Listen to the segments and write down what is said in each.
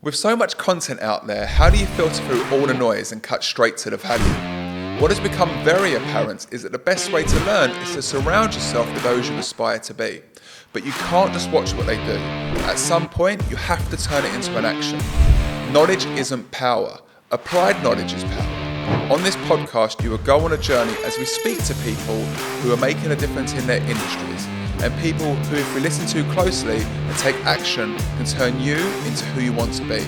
With so much content out there, how do you filter through all the noise and cut straight to the value? What has become very apparent is that the best way to learn is to surround yourself with those you aspire to be. But you can't just watch what they do. At some point, you have to turn it into an action. Knowledge isn't power. Applied knowledge is power. On this podcast, you will go on a journey as we speak to people who are making a difference in their industries, and people who, if we listen to closely and take action, can turn you into who you want to be.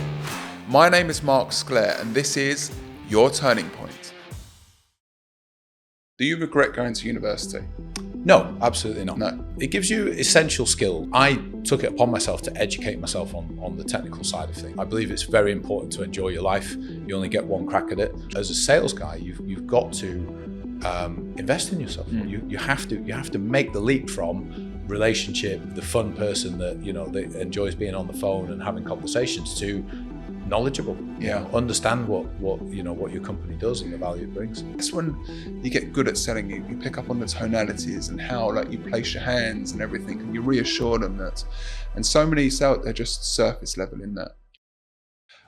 My name is Mark Sclair, and this is Your Turning Point. Do you regret going to university? No, absolutely not. No. It gives you essential skill. I took it upon myself to educate myself on the technical side of things. I believe it's very important to enjoy your life. You only get one crack at it. As a sales guy, you've got to invest in yourself. You have to make the leap from relationship, the fun person that that enjoys being on the phone and having conversations, to knowledgeable. Understand what your company does and the value it brings. That's when you get good at selling. You pick up on the tonalities and how you place your hands and everything, and you reassure them that. And so many sales, they're just surface level in that.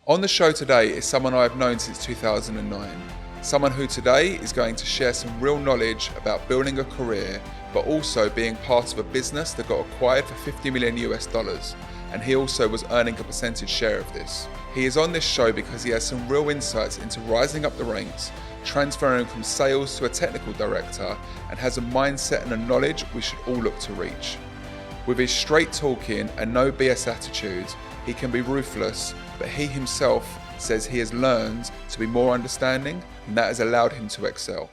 On the show today is someone I've known since 2009. Someone who today is going to share some real knowledge about building a career, but also being part of a business that got acquired for $50 million US. And he also was earning a percentage share of this. He is on this show because he has some real insights into rising up the ranks, transferring from sales to a technical director, and has a mindset and a knowledge we should all look to reach. With his straight talking and no BS attitude, he can be ruthless, but he himself says he has learned to be more understanding, and that has allowed him to excel.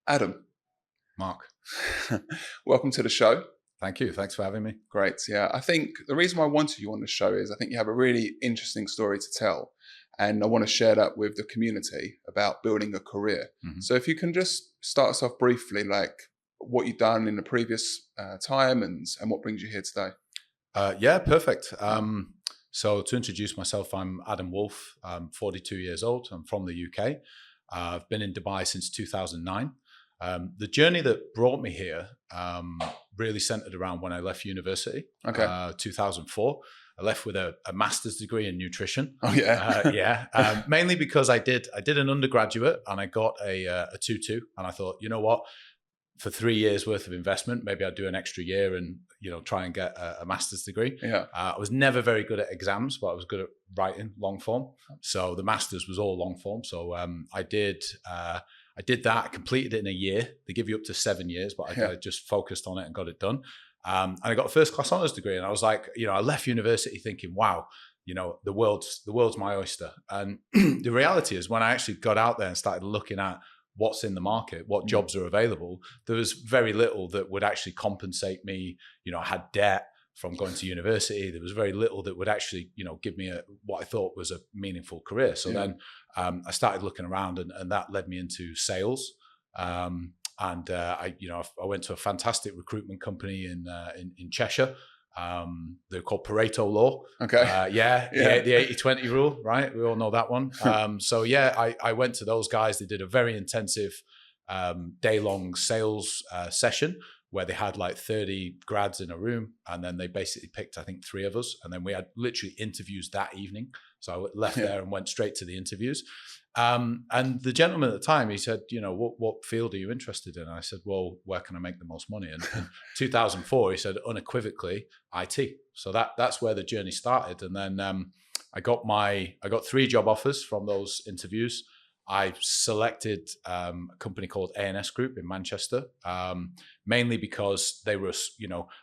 Adam. Mark. Welcome to the show. Thank you. Thanks for having me. Great. Yeah, I think the reason why I wanted you on the show is I think you have a really interesting story to tell. And I want to share that with the community about building a career. Mm-hmm. So if you can just start us off briefly, like what you've done in the previous time and what brings you here today. Yeah, perfect. So to introduce myself, I'm Adam Wolf. I'm 42 years old. I'm from the UK. I've been in Dubai since 2009. The journey that brought me here really centered around when I left university, 2004. I left with a master's degree in nutrition. Oh yeah, mainly because I did an undergraduate and I got a 2-2, and I thought, you know what, for 3 years worth of investment, maybe I'd do an extra year and try and get a master's degree. Yeah, I was never very good at exams, but I was good at writing long form. So the master's was all long form. So I did that. I completed it in a year. They give you up to 7 years, but I just focused on it and got it done. And I got a first class honors degree, and I was like, I left university thinking, wow, the world's my oyster. And the reality is, when I actually got out there and started looking at what's in the market, what jobs are available, there was very little that would actually compensate me. I had debt from going to university. There was very little that would actually, give me what I thought was a meaningful career. So then I started looking around, and that led me into sales. I went to a fantastic recruitment company in Cheshire. They're called Pareto Law. Okay. The 80-20 rule, right? We all know that one. I went to those guys. They did a very intensive day-long sales session where they had like 30 grads in a room, and then they basically picked, I think, 3 of us, and then we had literally interviews that evening. So I left there and went straight to the interviews. And the gentleman at the time, he said, what field are you interested in? And I said, well, where can I make the most money? And in 2004, he said, unequivocally, IT. So that's where the journey started. And then I got 3 job offers from those interviews. I selected a company called A&S Group in Manchester, mainly because they were,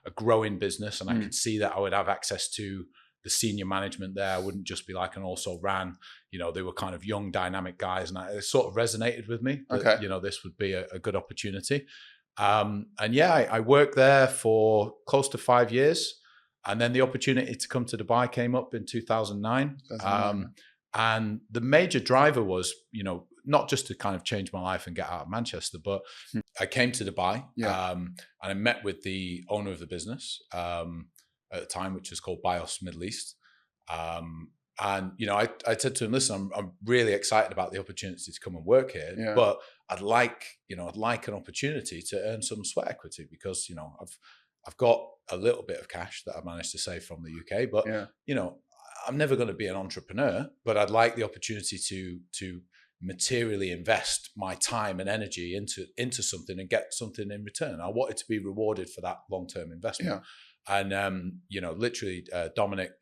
a growing business, and I could see that I would have access to the senior management there. I wouldn't just be like an also ran. They were kind of young, dynamic guys, and it sort of resonated with me that, this would be a good opportunity. I worked there for close to 5 years, and then the opportunity to come to Dubai came up in 2009. And the major driver was, not just to kind of change my life and get out of Manchester, but I came to Dubai and I met with the owner of the business at the time, which was called BIOS Middle East. And, I said to him, listen, I'm really excited about the opportunity to come and work here, Yeah. but I'd like an opportunity to earn some sweat equity because, I've got a little bit of cash that I managed to save from the UK, but, Yeah. I'm never going to be an entrepreneur, but I'd like the opportunity to materially invest my time and energy into something and get something in return. I wanted to be rewarded for that long-term investment. Yeah. And, literally, Dominic,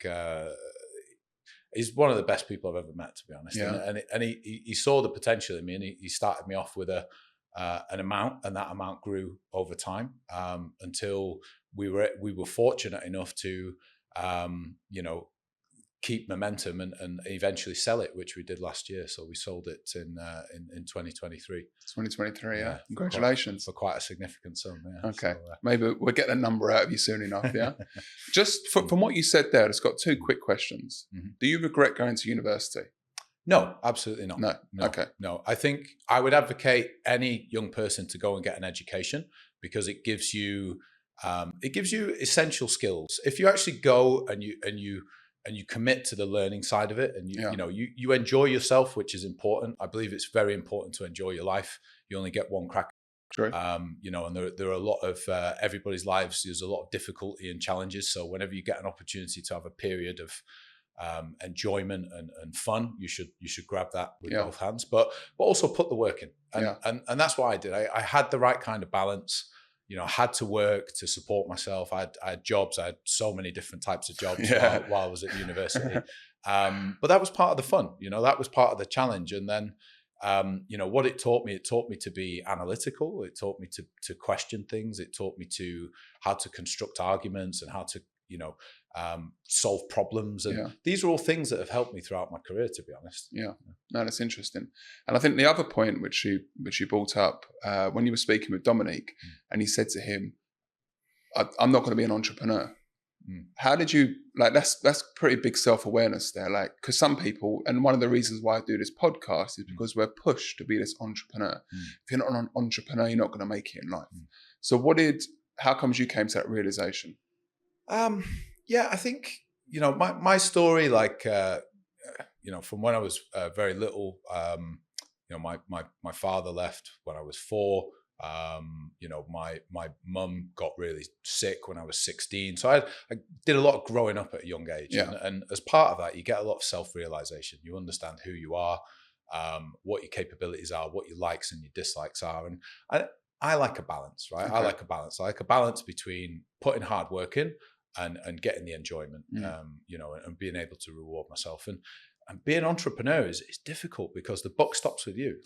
he's one of the best people I've ever met, to be honest. Yeah. And he saw the potential in me, and he started me off with an amount, and that amount grew over time until we were fortunate enough to keep momentum and eventually sell it, which we did last year. So we sold it in 2023. 2023, yeah. Congratulations. For quite a significant sum, yeah. Okay. So, maybe we'll get a number out of you soon enough, yeah? Just from what you said there, it's got two quick questions. Mm-hmm. Do you regret going to university? No, absolutely not. No. Okay. No, I think I would advocate any young person to go and get an education because it gives you essential skills. If you actually go and you commit to the learning side of it, and you enjoy yourself, which is important. I believe it's very important to enjoy your life. You only get one crack. True. And there are a lot of everybody's lives. There's a lot of difficulty and challenges. So whenever you get an opportunity to have a period of enjoyment and fun, you should grab that with both hands. But also put the work in, and that's what I did. I had the right kind of balance. I had to work to support myself. I had jobs. I had so many different types of jobs while I was at university. But that was part of the fun. That was part of the challenge. And then, what it taught me to be analytical. It taught me to question things. It taught me how to construct arguments and how to, solve problems. And these are all things that have helped me throughout my career, to be honest. Yeah, no, that's interesting. And I think the other point which you brought up when you were speaking with Dominic, and he said to him, I'm not going to be an entrepreneur. How did you, that's pretty big self-awareness there. Because some people, and one of the reasons why I do this podcast is because we're pushed to be this entrepreneur. If you're not an entrepreneur, you're not going to make it in life. So how comes you came to that realization? I think, my story, from when I was very little, my father left when I was 4. My mum got really sick when I was 16. So I did a lot of growing up at a young age. Yeah. And as part of that, you get a lot of self-realization. You understand who you are, what your capabilities are, what your likes and your dislikes are. And I like a balance, right? Okay. I like a balance between putting hard work in and getting the enjoyment, and being able to reward myself. And being an entrepreneur is difficult because the buck stops with you.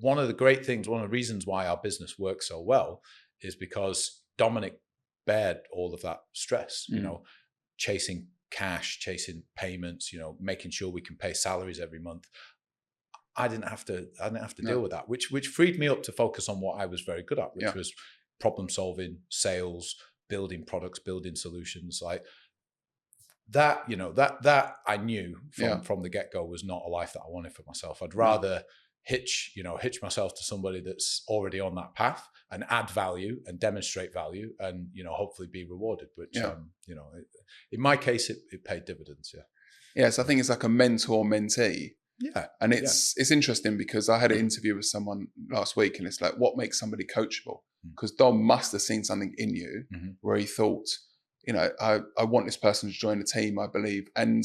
One of the reasons why our business works so well is because Dominic bared all of that stress, chasing cash, chasing payments, making sure we can pay salaries every month. I didn't have to deal with that, which freed me up to focus on what I was very good at, which was problem solving, sales, building products, building solutions. Like that, that I knew from the get-go was not a life that I wanted for myself. I'd rather hitch myself to somebody that's already on that path and add value and demonstrate value and, hopefully be rewarded, which, in my case, it paid dividends. Yeah. Yeah. So I think it's like a mentor-mentee. Yeah. And it's interesting because I had an interview with someone last week, and it's like, what makes somebody coachable? Because Dom must have seen something in you where he thought, I want this person to join the team, I believe. And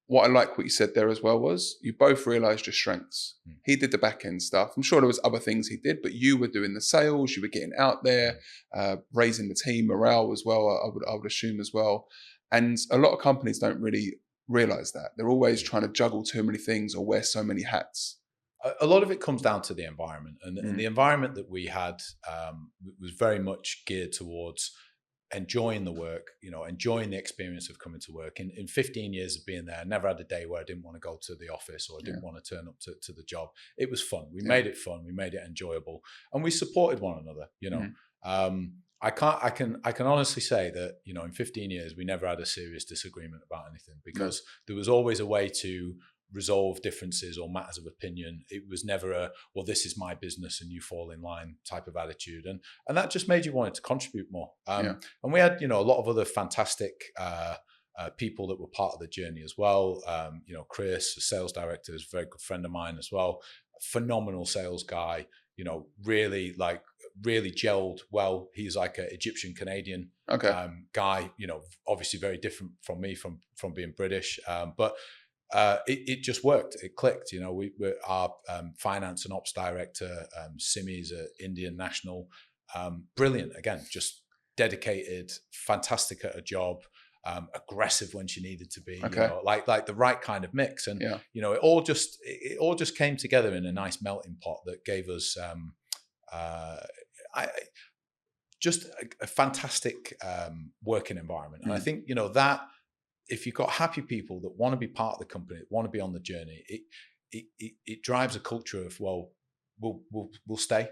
what I like what you said there as well was you both realized your strengths. He did the back end stuff. I'm sure there was other things he did, but you were doing the sales, you were getting out there, raising the team morale as well, I would assume as well. And a lot of companies don't really realize that. They're always trying to juggle too many things or wear so many hats. A lot of it comes down to the environment, and the environment that we had was very much geared towards enjoying the work, enjoying the experience of coming to work. In 15 years of being there, I never had a day where I didn't want to go to the office or I didn't want to turn up to the job. It was fun. We made it fun. We made it enjoyable, and we supported one another. I can honestly say that, in 15 years, we never had a serious disagreement about anything because there was always a way to resolve differences or matters of opinion. It was never this is my business and you fall in line type of attitude. And that just made you want to contribute more. And we had, a lot of other fantastic people that were part of the journey as well. Chris, the sales director, is a very good friend of mine as well. Phenomenal sales guy. Really gelled well. He's like an Egyptian Canadian guy. Obviously very different from me from being British, but it just worked. It clicked. Our finance and ops director, Simi, is an Indian national. Brilliant. Again, just dedicated, fantastic at a job. Aggressive when she needed to be, like the right kind of mix, and it all just came together in a nice melting pot that gave us just a fantastic working environment. And I think that if you've got happy people that want to be part of the company, that want to be on the journey, it drives a culture of, well, we'll stay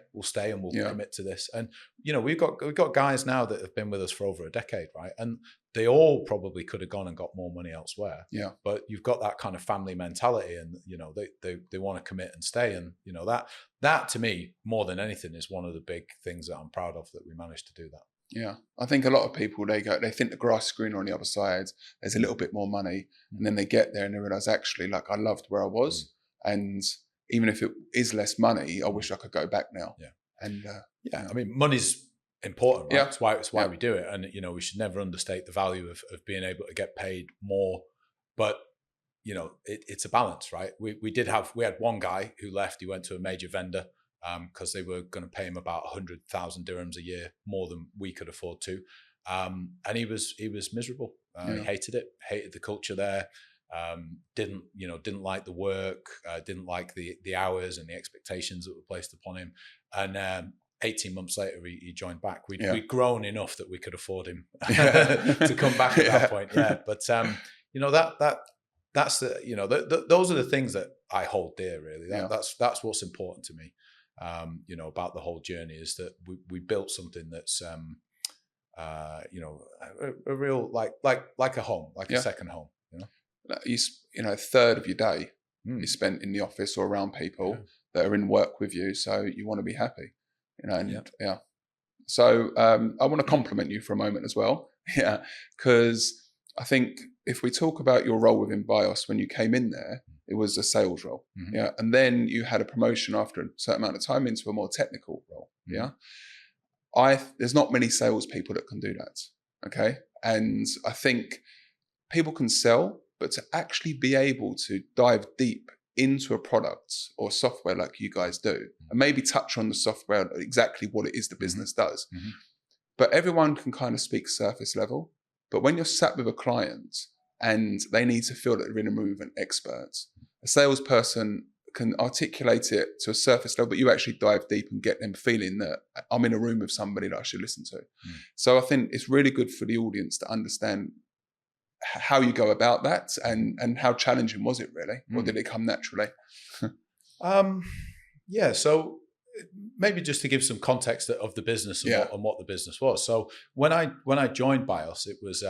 and we'll commit to this. And we've got guys now that have been with us for over a decade, right? And they all probably could have gone and got more money elsewhere. Yeah. But you've got that kind of family mentality, and they want to commit and stay. And that to me, more than anything, is one of the big things that I'm proud of, that we managed to do that. Yeah, I think a lot of people, they think the grass is greener on the other side. There's a little bit more money, and then they get there and they realize, actually, like, I loved where I was, and even if it is less money, I wish I could go back now. Yeah. And I mean, money's important, right? Yeah. It's why we do it. And we should never understate the value of being able to get paid more. But it's a balance, right? We had one guy who left. He went to a major vendor because they were going to pay him about 100,000 dirhams a year, more than we could afford to. And he was miserable. He hated it, hated the culture there. Didn't like the work, didn't like the hours and the expectations that were placed upon him. And 18 months later, he joined back. We'd grown enough that we could afford him to come back at that point. Yeah, but that's the those are the things that I hold dear. Really, that's what's important to me. About the whole journey, is that we built something that's a real like a home, like a second home. A third of your day is spent in the office or around people that are in work with you, so you want to be happy, So I want to compliment you for a moment as well, because I think if we talk about your role within BIOS, when you came in there, it was a sales role, and then you had a promotion after a certain amount of time into a more technical role, There's not many salespeople that can do that, okay, and I think people can sell, but to actually be able to dive deep into a product or software like you guys do, and maybe touch on the software, exactly what it is the business does. But everyone can kind of speak surface level. But when you're sat with a client and they need to feel that they're in a room with an expert, a salesperson can articulate it to a surface level, but you actually dive deep and get them feeling that I'm in a room with somebody that I should listen to. So I think it's really good for the audience to understand how you go about that, and how challenging was it really, or did it come naturally? So maybe just to give some context of the business and what the business was. So when I joined BIOS, it was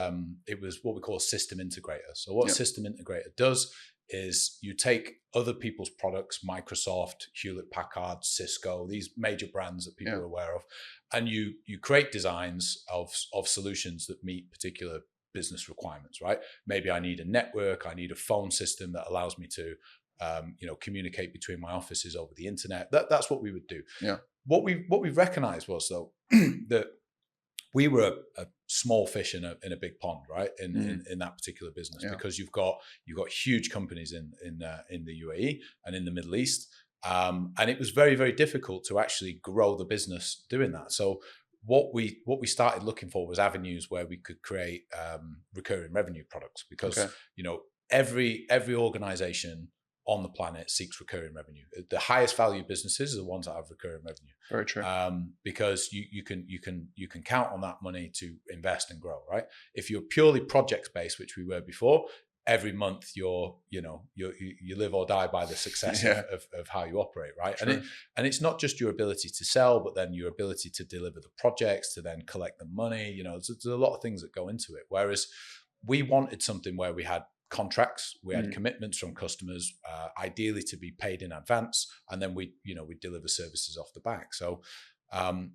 what we call a system integrator. So what a system integrator does is you take other people's products, Microsoft, Hewlett Packard, Cisco, these major brands that people are aware of, and you create designs of solutions that meet particular business requirements, right? Maybe I need a network, I need a phone system that allows me to communicate between my offices over the internet. That's what we would do. What we recognized was, though, that we were a small fish in a big pond, right? In that particular business, because you've got huge companies in the UAE and in the Middle East, and it was very, very difficult to actually grow the business doing that. So what we started looking for was avenues where we could create recurring revenue products, because every organization on the planet seeks recurring revenue. The highest value businesses are the ones that have recurring revenue. Very true. Because you can count on that money to invest and grow, right? If you're purely project based, which we were before, every month you live or die by the success of how you operate, right? True. And it's not just your ability to sell, but then your ability to deliver the projects, to then collect the money. There's a lot of things that go into it. Whereas we wanted something where we had contracts, we had commitments from customers, ideally to be paid in advance, and then we deliver services off the back. So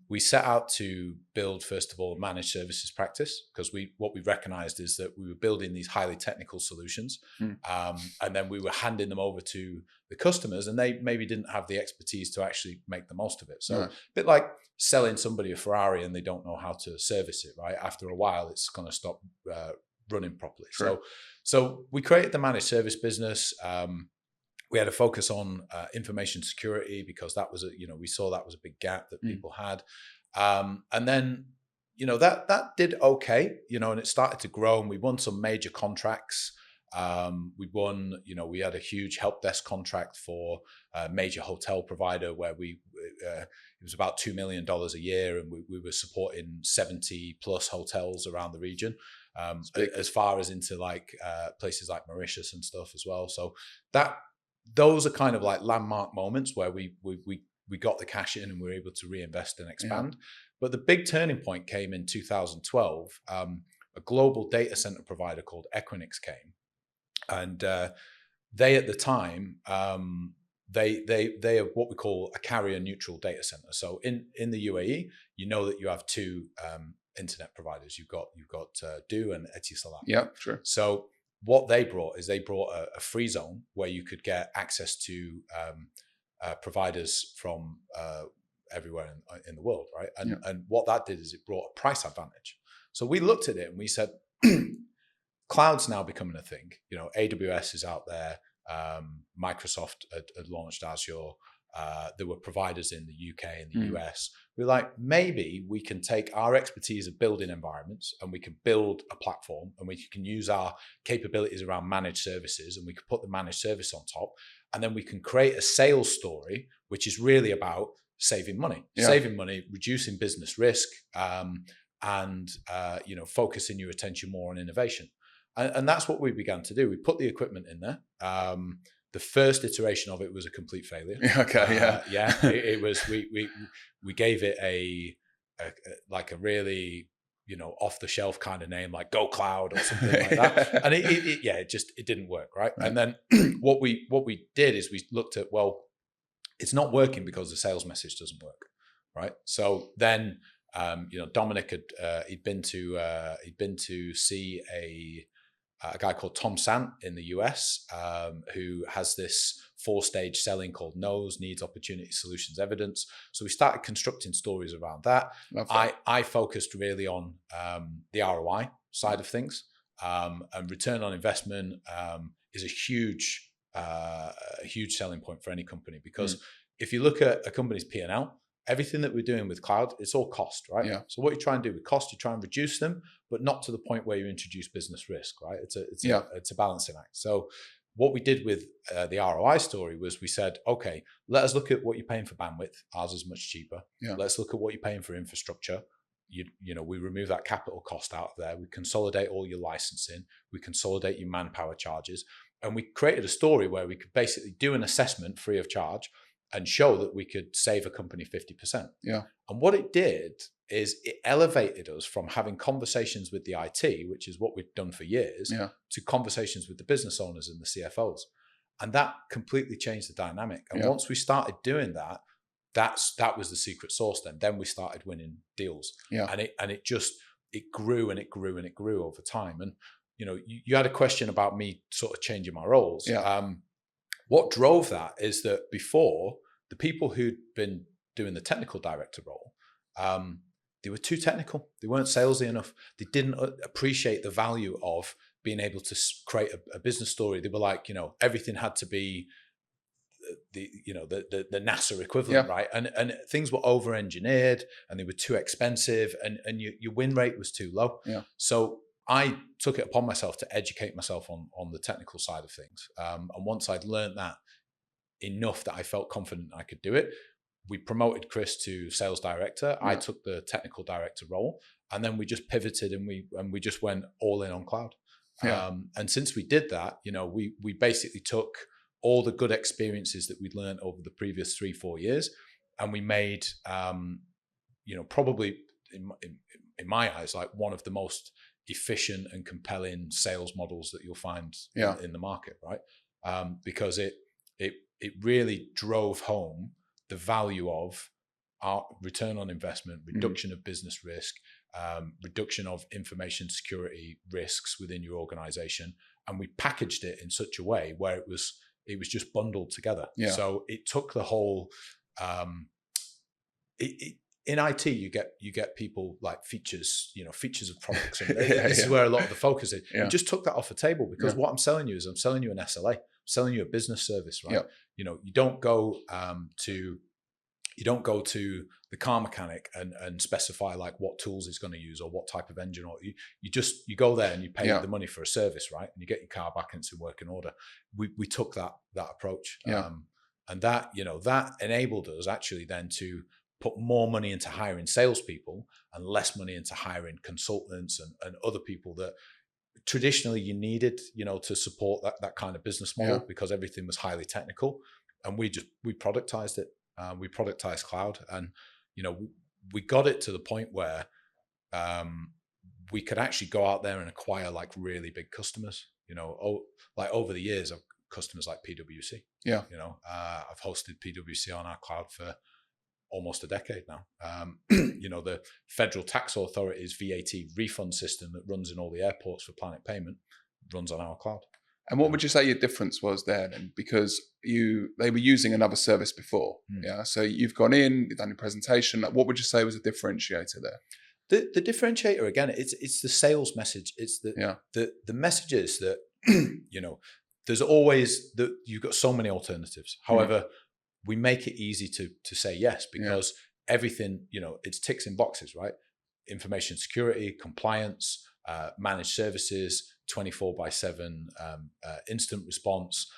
We set out to build, first of all, a managed services practice, because what we recognized is that we were building these highly technical solutions, and then we were handing them over to the customers, and they maybe didn't have the expertise to actually make the most of it. So a bit like selling somebody a Ferrari and they don't know how to service it, right? After a while, it's going to stop running properly. Sure. So we created the managed service business. We had a focus on information security, because that was we saw that was a big gap that people had. And then, that did okay, and it started to grow, and we won some major contracts. We had a huge help desk contract for a major hotel provider where it was about $2 million a year, and we were supporting 70 plus hotels around the region, as far as into places like Mauritius and stuff as well. So those are kind of like landmark moments where we got the cash in and we were able to reinvest and expand. But the big turning point came in 2012. A global data center provider called Equinix came, and they at the time they are what we call a carrier neutral data center. So in the UAE, that you have two internet providers. You've got Du and Etisalat. Yeah, sure. So what they brought a free zone where you could get access to providers from everywhere in the world, right? And what that did is it brought a price advantage. So we looked at it and we said, cloud's now becoming a thing. AWS is out there. Microsoft had launched Azure. There were providers in the UK and the US. We're like, maybe we can take our expertise of building environments and we can build a platform, and we can use our capabilities around managed services, and we can put the managed service on top, and then we can create a sales story, which is really about saving money, reducing business risk, and focusing your attention more on innovation. And that's what we began to do. We put the equipment in there. The first iteration of it was a complete failure. Okay, it was. We gave it a really off the shelf kind of name, like Go Cloud or something like that, and it didn't work, right? And then what we did is we looked at, well, it's not working because the sales message doesn't work, right? So then Dominic he'd been to see a guy called Tom Sant in the US, who has this 4-stage selling called NOS, Needs, Opportunity, Solutions, Evidence. So we started constructing stories around that. I focused really on the ROI side of things, and return on investment is a huge selling point for any company, because if you look at a company's P&L, everything that we're doing with cloud, it's all cost, right? Yeah. So what you try and do with cost, you try and reduce them, but not to the point where you introduce business risk, right? It's a balancing act. So what we did with the ROI story was we said, okay, let us look at what you're paying for bandwidth. Ours is much cheaper. Yeah. Let's look at what you're paying for infrastructure. We remove that capital cost out of there. We consolidate all your licensing. We consolidate your manpower charges. And we created a story where we could basically do an assessment free of charge and show that we could save a company 50%. Yeah. And what it did is it elevated us from having conversations with the IT, which is what we've done for years, to conversations with the business owners and the CFOs. And that completely changed the dynamic. And once we started doing that, that was the secret sauce then. Then we started winning deals. Yeah. And it grew and it grew and it grew over time. And you had a question about me sort of changing my roles. Yeah. What drove that is that before, the people who'd been doing the technical director role, they were too technical. They weren't salesy enough. They didn't appreciate the value of being able to create a business story. They were like, everything had to be the NASA equivalent, right? And things were over-engineered and they were too expensive, and your win rate was too low. Yeah. So I took it upon myself to educate myself on the technical side of things. And once I'd learned that enough that I felt confident I could do it, we promoted Chris to sales director. Yeah. I took the technical director role, and then we just pivoted and we just went all in on cloud. Yeah. And since we did that, we basically took all the good experiences that we'd learned over the previous 3-4 years, and we made, probably in my eyes, like one of the most efficient and compelling sales models that you'll find in the market, right? Because it really drove home the value of our return on investment, reduction of business risk, reduction of information security risks within your organization. And we packaged it in such a way where it was just bundled together. Yeah. So it took the whole, in IT, you get people like features of products. And this is where a lot of the focus is. Yeah. We just took that off the table because what I'm selling you is I'm selling you an SLA, I'm selling you a business service, right? Yeah. You don't go to the car mechanic and specify like what tools he's going to use or what type of engine, or you go there and you pay the money for a service, right? And you get your car back and it's in working order. We took that approach, and that enabled us actually then to put more money into hiring salespeople and less money into hiring consultants and other people that traditionally you needed, to support that kind of business model because everything was highly technical. And we productized it. We productized cloud, and we got it to the point where we could actually go out there and acquire like really big customers. Like over the years, I've customers like PwC. Yeah. I've hosted PwC on our cloud for almost a decade now. The Federal Tax Authority's VAT refund system that runs in all the airports for Planet Payment runs on our cloud. And what would you say your difference was there then? Because they were using another service before, yeah. So you've gone in, you've done your presentation. Like, what would you say was a differentiator there? The differentiator again, it's the sales message. It's the messages that there's always that you've got so many alternatives. However, we make it easy to say yes because everything it's ticks in boxes, right? Information security, compliance, managed services, 24/7 instant response.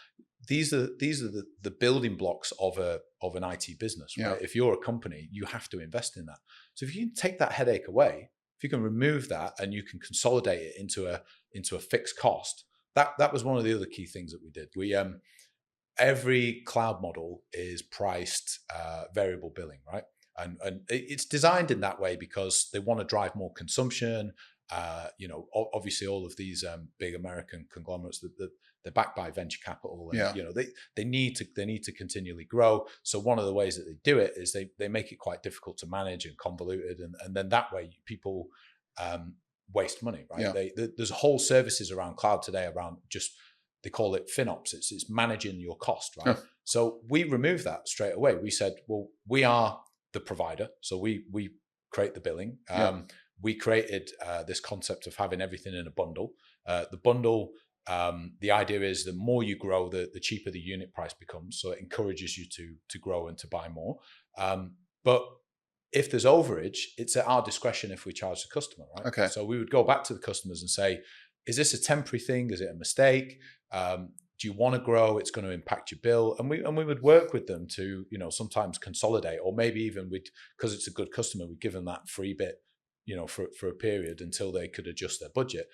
These are the building blocks of an IT business, right? If you're a company, you have to invest in that. So if you can take that headache away, if you can remove that and you can consolidate it into a fixed cost, that was one of the other key things that we did. We every cloud model is priced variable billing, right? And it's designed in that way because they want to drive more consumption. Obviously all of these big American conglomerates that they're backed by venture capital, and they need to continually grow. So one of the ways that they do it is they make it quite difficult to manage and convoluted, and then that way people waste money, right? There's whole services around cloud today around they call it FinOps. It's managing your cost, right? So we removed that straight away. We said, well, we are the provider, so we create the billing. We created this concept of having everything in a bundle. The bundle, the idea is the more you grow, the cheaper the unit price becomes. So it encourages you to grow and to buy more. But if there's overage, it's at our discretion if we charge the customer, right? Okay. So we would go back to the customers and say, is this a temporary thing? Is it a mistake? Do you want to grow? It's going to impact your bill. And we would work with them to, sometimes consolidate, or maybe even because it's a good customer, we'd give them that free bit, for a period until they could adjust their budget.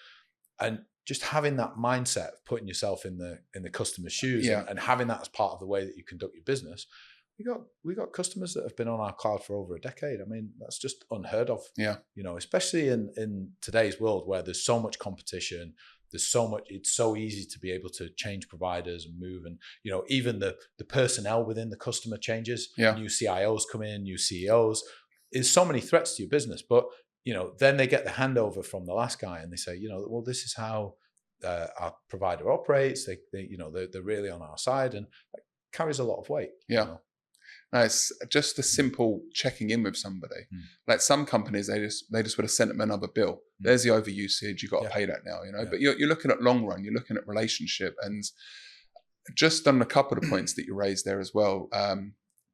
And just having that mindset of putting yourself in the customer's shoes and having that as part of the way that you conduct your business. We got customers that have been on our cloud for over a decade. I mean, that's just unheard of. Yeah. Especially in today's world where there's so much competition, there's so much, it's so easy to be able to change providers and move. And, even the personnel within the customer changes. New CIOs come in, new CEOs. There's so many threats to your business. But, then they get the handover from the last guy and they say, well, this is how our provider operates. They're really on our side, and that carries a lot of weight. Yeah. It's just a simple checking in with somebody. Like some companies, they just would have sent them another bill. There's the overusage. You've got to pay that now, But you're looking at long run. You're looking at relationship, and just on a couple of points that you raised there as well.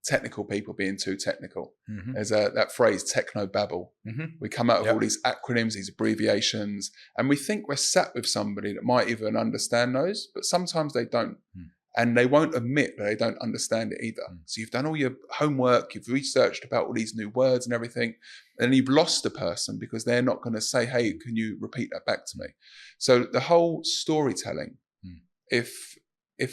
Technical people being too technical. There's that phrase, techno-babble. We come out of all these acronyms, these abbreviations, and we think we're sat with somebody that might even understand those, but sometimes they don't. And they won't admit that they don't understand it either. So you've done all your homework, you've researched about all these new words and everything, and you've lost the person because they're not going to say, hey, can you repeat that back to me? So the whole storytelling, if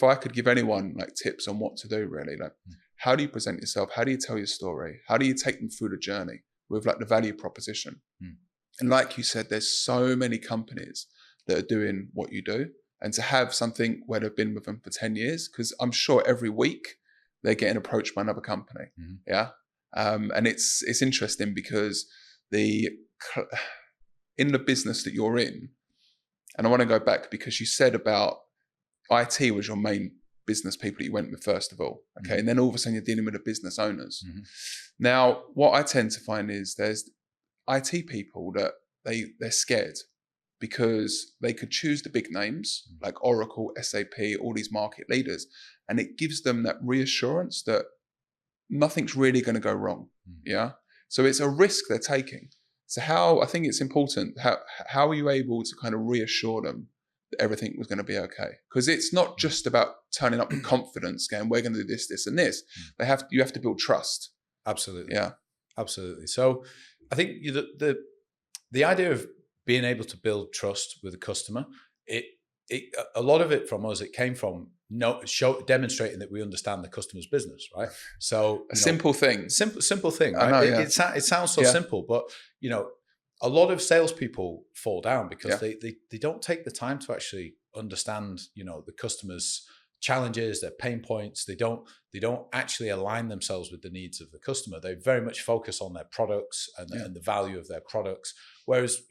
I could give anyone like tips on what to do, really, like how do you present yourself? How do you tell your story? How do you take them through the journey with like the value proposition? And like you said, there's so many companies that are doing what you do. And to have something where they've been with them for 10 years, because I'm sure every week they're getting approached by another company. Yeah. And it's interesting because in the business that you're in, and I want to go back because you said about IT was your main business people that you went with first of all, okay, and then all of a sudden you're dealing with the business owners. Now, what I tend to find is there's IT people that they're scared because they could choose the big names like Oracle, SAP, all these market leaders, and it gives them that reassurance that nothing's really going to go wrong. Yeah, so it's a risk they're taking. So I think it's important. How are you able to kind of reassure them that everything was going to be okay? Because it's not just about turning up with confidence, going, we're going to do this, this, and this. You have to build trust. Absolutely. Yeah. Absolutely. So I think the idea of being able to build trust with a customer, a lot of it from us, it came from demonstrating that we understand the customer's business, right? So simple thing. Simple thing, right? I know, yeah. It sounds so simple, but a lot of salespeople fall down because they don't take the time to actually understand, the customer's challenges, their pain points. They don't actually align themselves with the needs of the customer. They very much focus on their products and the value of their products. Whereas,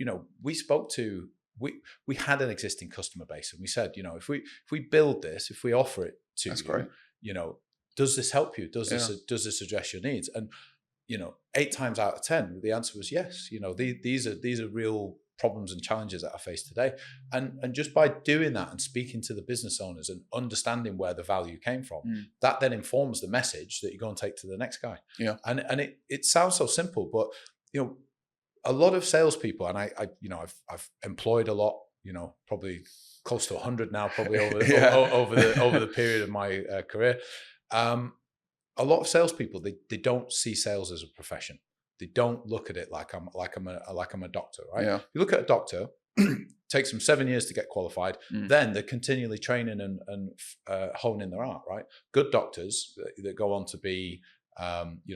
we had an existing customer base, and we said, if we build this, if we offer it to That's you, great. Does this help you? Does this address your needs? And 8 times out of 10, the answer was yes. These are real problems and challenges that I face today. And just by doing that and speaking to the business owners and understanding where the value came from, that then informs the message that you go and take to the next guy. Yeah. And it sounds so simple, but a lot of salespeople, and I've employed a lot, probably close to 100 now, probably over the period of my career. A lot of salespeople, they don't see sales as a profession. They don't look at it like I'm a doctor, right? Yeah. You look at a doctor, takes them 7 years to get qualified. Then they're continually training and honing their art, right? Good doctors that go on to be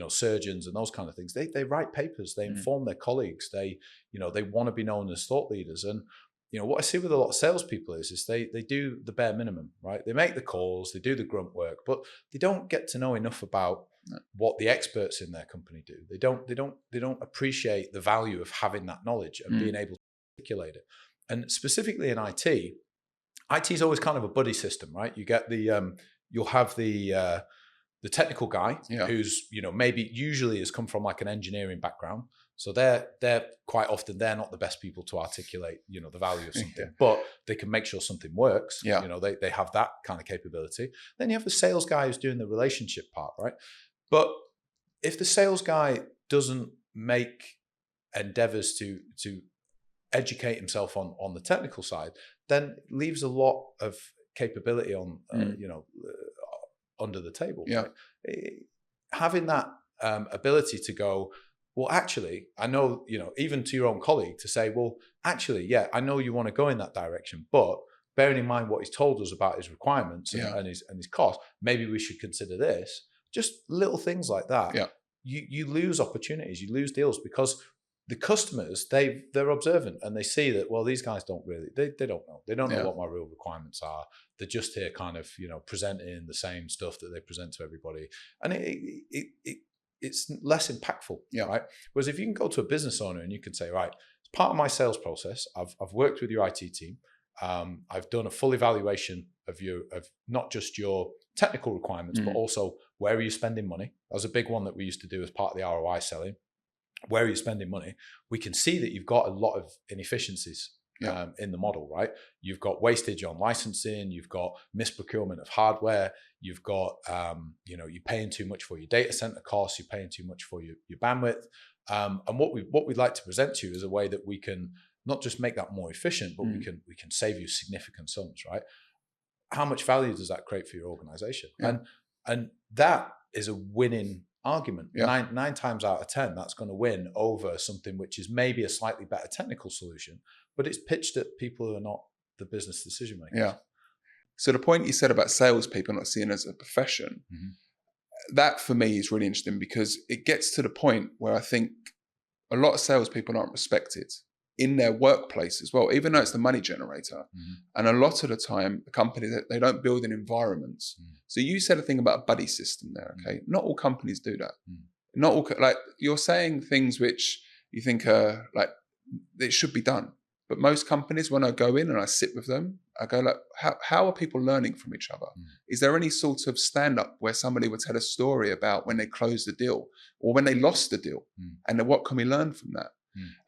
surgeons and those kind of things. They write papers. They inform their colleagues. They want to be known as thought leaders. And what I see with a lot of salespeople is they do the bare minimum, right? They make the calls, they do the grunt work, but they don't get to know enough about what the experts in their company do. They don't appreciate the value of having that knowledge and being able to articulate it. And specifically in IT is always kind of a buddy system, right? You get you'll have the technical guy who's maybe usually has come from like an engineering background. So they're quite often they're not the best people to articulate, the value of something, but they can make sure something works. Yeah. They have that kind of capability. Then you have the sales guy who's doing the relationship part, right? But if the sales guy doesn't make endeavors to educate himself on the technical side, then it leaves a lot of capability on under the table. Yeah. Right? Having that ability to go, well, actually, I know, even to your own colleague to say, well, actually, yeah, I know you want to go in that direction, but bearing in mind what he's told us about his requirements and his cost, maybe we should consider this. Just little things like that. Yeah. You lose opportunities, you lose deals because the customers, they're observant and they see that, well, these guys don't really, they don't know. They don't know what my real requirements are. They're just here kind of, presenting the same stuff that they present to everybody. And it's less impactful, right? Whereas if you can go to a business owner and you can say, right, as part of my sales process, I've worked with your IT team. I've done a full evaluation of not just your technical requirements, but also where are you spending money? That was a big one that we used to do as part of the ROI selling. Where are you spending money? We can see that you've got a lot of inefficiencies in the model, right? You've got wastage on licensing, you've got misprocurement of hardware, you've got, you're paying too much for your data center costs, you're paying too much for your bandwidth. And what we'd like to present to you is a way that we can not just make that more efficient, but we can save you significant sums, right? How much value does that create for your organization? And that is a winning argument. 9 times out of 10, that's going to win over something which is maybe a slightly better technical solution, but it's pitched at people who are not the business decision makers. Yeah. So the point you said about salespeople not seen as a profession, that for me is really interesting because it gets to the point where I think a lot of salespeople aren't respected in their workplace as well, even though it's the money generator. And a lot of the time, the company, they don't build an environment. So you said a thing about a buddy system there, okay? Not all companies do that. not all, like you're saying things which you think are like, it should be done. But most companies, when I go in and I sit with them, I go like, how are people learning from each other? Is there any sort of stand-up where somebody would tell a story about when they closed the deal or when they lost the deal? And then what can we learn from that?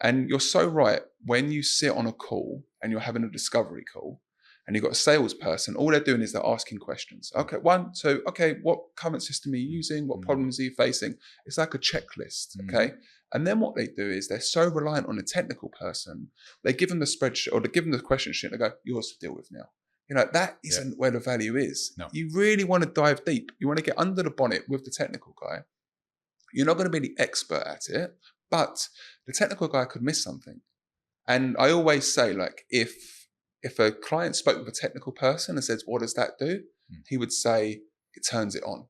And you're so right. When you sit on a call and you're having a discovery call and you've got a salesperson, all they're doing is they're asking questions. Okay, what current system are you using? What problems are you facing? It's like a checklist, okay? And then what they do is they're so reliant on a technical person, they give them the spreadsheet or they give them the question sheet and they go, yours to deal with now. You know, that isn't where the value is. No. You really want to dive deep. You want to get under the bonnet with the technical guy. You're not going to be the expert at it, but the technical guy could miss something. And I always say, like, if a client spoke with a technical person and says, what does that do? He would say, it turns it on.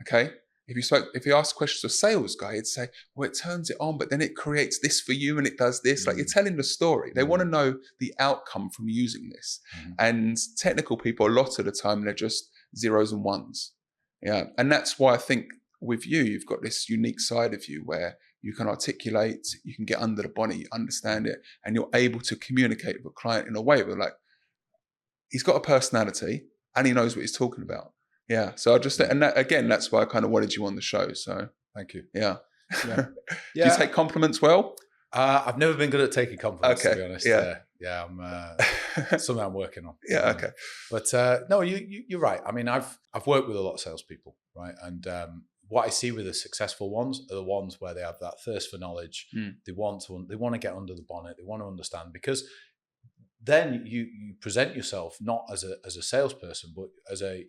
Okay. If you ask questions to a sales guy, he'd say, well, it turns it on, but then it creates this for you and it does this. Like, you're telling the story. They want to know the outcome from using this. And technical people, a lot of the time, they're just zeros and ones. Yeah. And that's why I think with you, you've got this unique side of you where you can articulate, you can get under the bonnet, you understand it, and you're able to communicate with a client in a way where, like, he's got a personality and he knows what he's talking about. Yeah. So I just, and that, again, that's why I kind of wanted you on the show. So thank you. Yeah. Yeah. Do you take compliments well? I've never been good at taking compliments, to be honest. Yeah. I'm something I'm working on. Yeah. Okay. But no, you're right. I mean, I've worked with a lot of salespeople, right? And what I see with the successful ones are the ones where they have that thirst for knowledge. They want to get under the bonnet. They want to understand, because then you present yourself not as a salesperson, but as a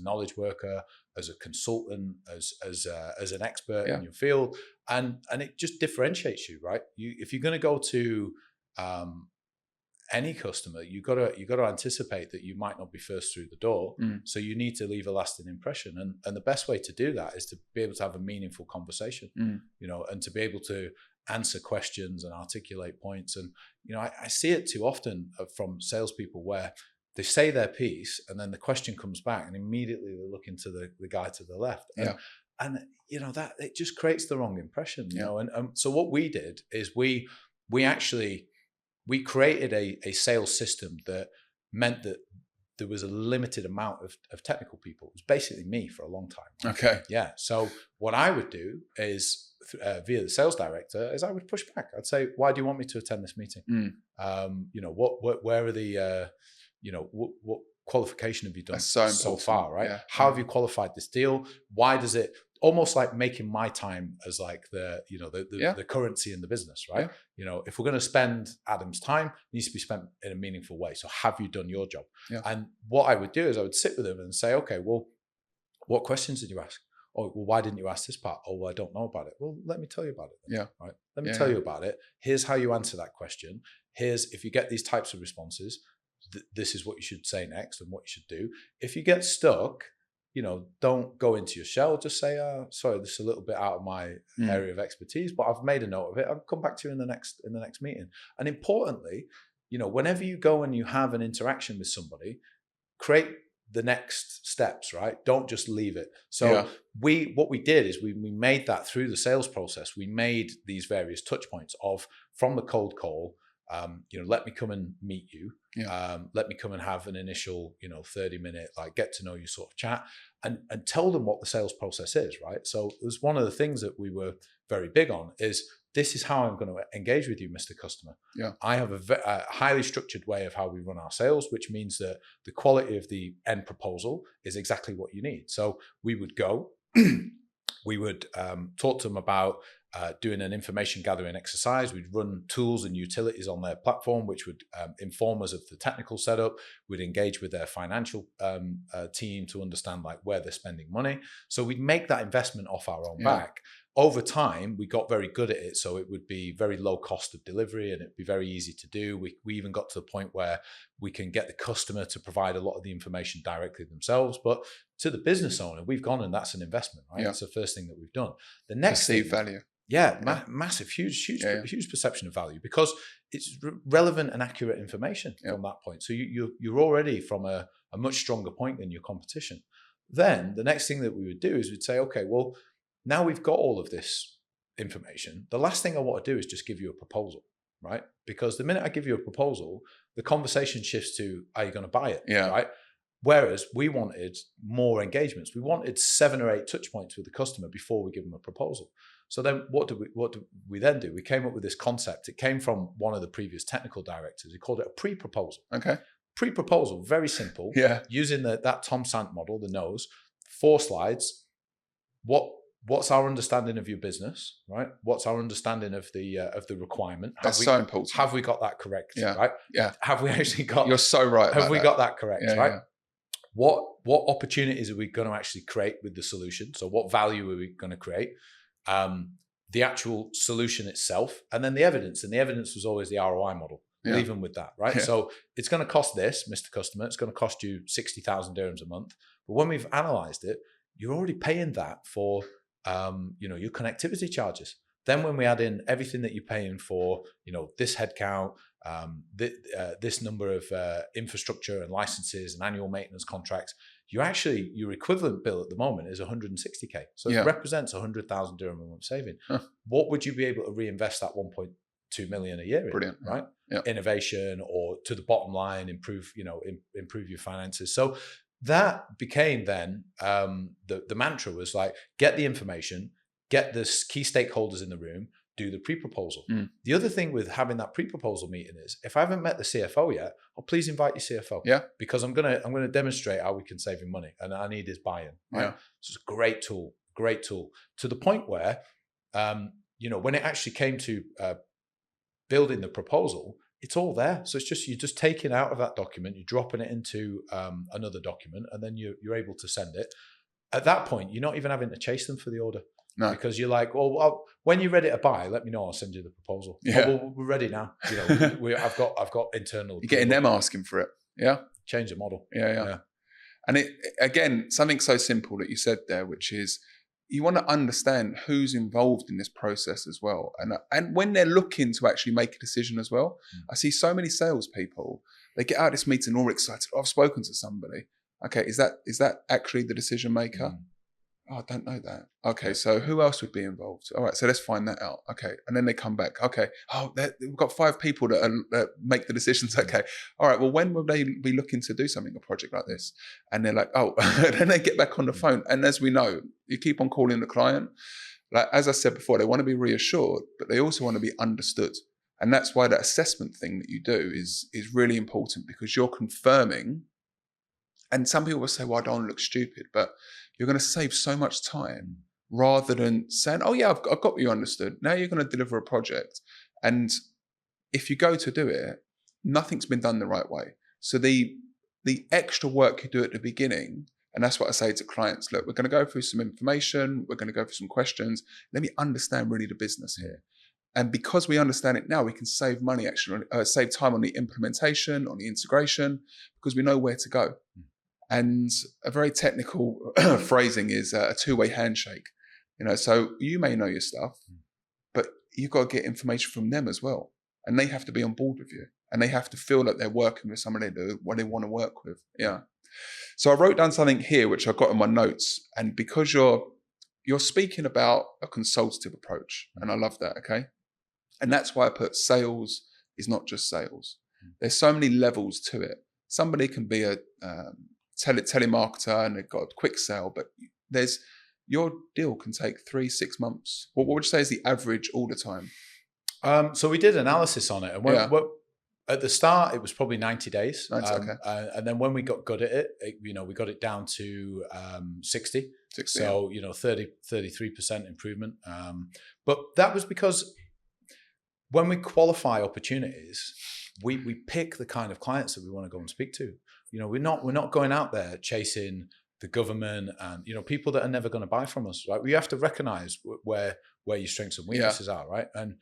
knowledge worker, as a consultant, as an expert in your field, and it just differentiates you, right? If you're going to go to any customer, you got to anticipate that you might not be first through the door, so you need to leave a lasting impression, and the best way to do that is to be able to have a meaningful conversation, and to be able to answer questions and articulate points. And I see it too often from salespeople where they say their piece and then the question comes back and immediately they're looking to the guy to the left, and that it just creates the wrong impression. And so what we did is we created a sales system that meant that there was a limited amount of technical people. It was basically me for a long time. Okay. Yeah. So what I would do is via the sales director is I would push back. I'd say, why do you want me to attend this meeting? Where are the, what qualification have you done so far, right? Yeah. How have you qualified this deal? Why does it, almost like making my time as like the currency in the business, right? Yeah. If we're going to spend Adam's time, it needs to be spent in a meaningful way. So have you done your job? Yeah. And what I would do is I would sit with him and say, okay, well, what questions did you ask? Oh, well, why didn't you ask this part? Oh, well, I don't know about it. Well, let me tell you about it then. Yeah. Right. Let me tell you about it. Here's how you answer that question. Here's, if you get these types of responses, this is what you should say next and what you should do. If you get stuck, don't go into your shell. Just say, sorry, this is a little bit out of my area of expertise, but I've made a note of it. I'll come back to you in the next meeting. And importantly, whenever you go and you have an interaction with somebody, create the next steps, right? Don't just leave it. So what we did is we made that through the sales process. We made these various touch points from the cold call, let me come and meet you. Let me come and have an initial, 30-minute, like, get to know you sort of chat, and tell them what the sales process is, right? So it was one of the things that we were very big on is, this is how I'm going to engage with you, Mr. Customer. Yeah. I have a highly structured way of how we run our sales, which means that the quality of the end proposal is exactly what you need. So we would go, we would talk to them about doing an information gathering exercise. We'd run tools and utilities on their platform, which would inform us of the technical setup. We'd engage with their financial team to understand like where they're spending money. So we'd make that investment off our own back. Over time, we got very good at it. So it would be very low cost of delivery and it'd be very easy to do. We even got to the point where we can get the customer to provide a lot of the information directly themselves. But to the business owner, we've gone and that's an investment, right? That's the first thing that we've done. The next thing, value. Massive, huge perception of value, because it's relevant and accurate information from that point. So you're already from a much stronger point than your competition. Then the next thing that we would do is we'd say, okay, well, now we've got all of this information. The last thing I want to do is just give you a proposal, right? Because the minute I give you a proposal, the conversation shifts to, are you going to buy it? Yeah. Right. Whereas we wanted more engagements. We wanted 7 or 8 touch points with the customer before we give them a proposal. So then what do we then do? We came up with this concept. It came from one of the previous technical directors. He called it a pre-proposal. Okay. Pre-proposal, very simple. Yeah. Using that Tom Sant model, the nose, 4 slides. What's our understanding of your business, right? What's our understanding of the requirement? That's so important. Have we got that correct? Yeah. Right? Yeah. Have we actually got? You're so right. Have we got that correct? Yeah, right? yeah. What opportunities are we going to actually create with the solution? So what value are we going to create? The actual solution itself, and then the evidence. And the evidence was always the ROI model. Yeah. Leave them with that, right? Yeah. So it's going to cost this, Mr. Customer. It's going to cost you 60,000 dirhams a month. But when we've analyzed it, you're already paying that for your connectivity charges. Then when we add in everything that you're paying for, this headcount, this number of infrastructure and licenses and annual maintenance contracts, your equivalent bill at the moment is 160k. So it represents 100,000 dirham a month saving. Huh. What would you be able to reinvest that 1.2 million a year in? Brilliant. Right? Yeah. Innovation, or to the bottom line, improve your finances. So that became then the mantra was like, get the information, get the key stakeholders in the room, do the pre-proposal. The other thing with having that pre-proposal meeting is, if I haven't met the CFO yet, please invite your CFO. Yeah. Because I'm gonna demonstrate how we can save him money, and I need his buy-in. Right? Yeah. So it's a great tool to the point where, when it actually came to building the proposal, it's all there. So it's just, you're just taking out of that document, you're dropping it into another document, and then you're able to send it. At that point, you're not even having to chase them for the order. No. Because you're like, well, when you're ready to buy, let me know. I'll send you the proposal. Yeah. Oh, well, we're ready now. I've got internal. You're getting them asking for it. Yeah. Change the model. Yeah. And it, again, something so simple that you said there, which is, you want to understand who's involved in this process as well. And when they're looking to actually make a decision as well, I see so many salespeople, they get out of this meeting all excited. Oh, I've spoken to somebody. Okay, is that actually the decision maker? Oh, I don't know that. Okay, so who else would be involved? All right, so let's find that out. Okay, and then they come back. Okay, we've got 5 people that make the decisions. Okay, all right, well, when will they be looking to do something, a project like this? And they're like, oh, then they get back on the phone. And as we know, you keep on calling the client. Like, as I said before, they want to be reassured, but they also want to be understood. And that's why that assessment thing that you do is really important, because you're confirming. And some people will say, well, I don't look stupid, but you're going to save so much time rather than saying, oh yeah, I've got what you understood. Now you're going to deliver a project. And if you go to do it, nothing's been done the right way. So the extra work you do at the beginning, and that's what I say to clients, look, we're going to go through some information. We're going to go through some questions. Let me understand really the business here. And because we understand it now, we can save money, actually, save time on the implementation, on the integration, because we know where to go. And a very technical phrasing is a 2-way handshake. So you may know your stuff, but you've got to get information from them as well. And they have to be on board with you. And they have to feel that they're working with somebody that they want to work with. Yeah. So I wrote down something here, which I got in my notes. And because you're speaking about a consultative approach, and I love that, okay? And that's why I put sales is not just sales. There's so many levels to it. Somebody can be a telemarketer and they've got a quick sale, but your deal can take 3-6 months. What would you say is the average order time? So we did analysis on it, and at the start it was probably 90 days. Okay. And then when we got good at it, we got it down to 60. So 33% improvement. But that was because when we qualify opportunities, we pick the kind of clients that we want to go and speak to. We're not going out there chasing the government and people that are never going to buy from us, right? We have to recognize where your strengths and weaknesses are, right? And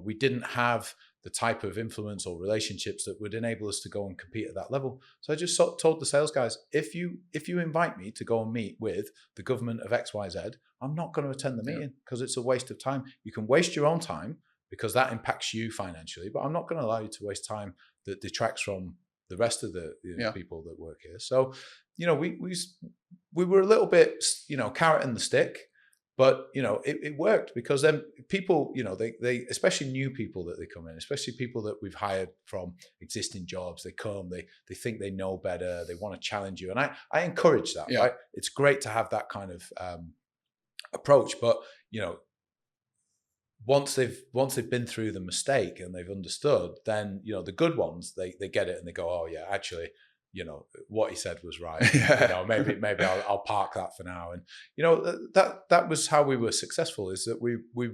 we didn't have the type of influence or relationships that would enable us to go and compete at that level. So I just told the sales guys, if you invite me to go and meet with the government of XYZ, I'm not going to attend the meeting because it's a waste of time. You can waste your own time because that impacts you financially, but I'm not going to allow you to waste time that detracts from the rest of the people that work here. So, we were a little bit, carrot and the stick, But, it worked because then people, they especially new people that they come in, especially people that we've hired from existing jobs, they come, they think they know better, they want to challenge you. And I encourage that, Yeah. right? It's great to have that kind of approach, but, once they've been through the mistake and they've understood, then, the good ones, they get it and they go, oh yeah, actually, what he said was right. Yeah. Maybe I'll park that for now. And that was how we were successful. Is that we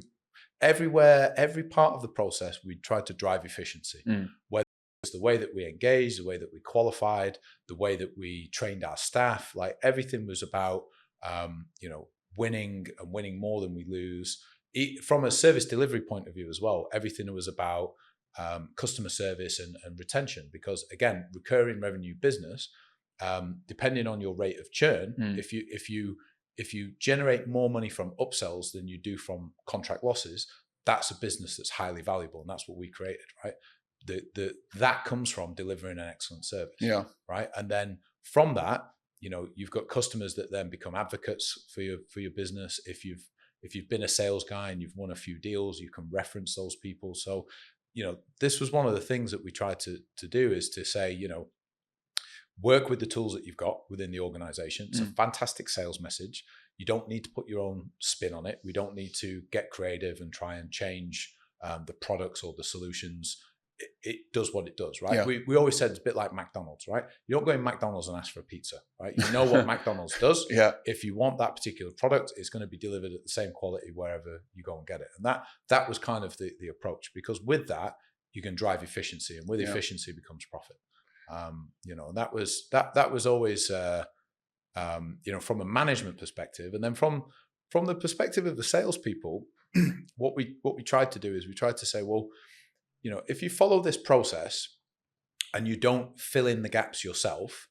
everywhere, every part of the process, we tried to drive efficiency. Whether it was the way that we engaged, the way that we qualified, the way that we trained our staff, like everything was about winning and winning more than we lose. From a service delivery point of view as well, everything was about customer service and retention, because again, recurring revenue business, depending on your rate of churn, if you generate more money from upsells than you do from contract losses, that's a business that's highly valuable, and that's what we created, right? That comes from delivering an excellent service, right? And then from that, you've got customers that then become advocates for your business. If you've been a sales guy and you've won a few deals, you can reference those people. So, this was one of the things that we tried to do, is to say, work with the tools that you've got within the organization. It's a fantastic sales message. You don't need to put your own spin on it. We don't need to get creative and try and change the products or the solutions. It does what it does, right? Yeah. We always said it's a bit like McDonald's, right? You don't go in McDonald's and ask for a pizza, right? You know what McDonald's does. Yeah. If you want that particular product, it's going to be delivered at the same quality wherever you go and get it. And that was kind of the approach, because with that, you can drive efficiency, and with efficiency becomes profit. And that was always, from a management perspective. And then from the perspective of the salespeople, what we tried to do is we tried to say, well, if you follow this process and you don't fill in the gaps yourself,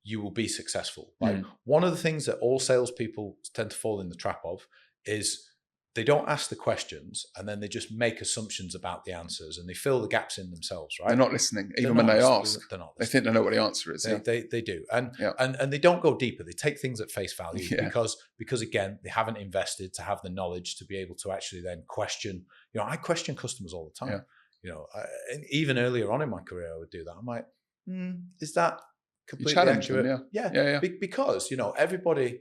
you will be successful. Like one of the things that all salespeople tend to fall in the trap of is they don't ask the questions, and then they just make assumptions about the answers, and they fill the gaps in themselves, right? They're not listening, even when they ask. They're not listening. They think they know what the answer is. They do. And they don't go deeper. They take things at face value because again, they haven't invested to have the knowledge to be able to actually then question. I question customers all the time. And even earlier on in my career, I would do that. I'm like, is that completely accurate? Yeah. Because, everybody,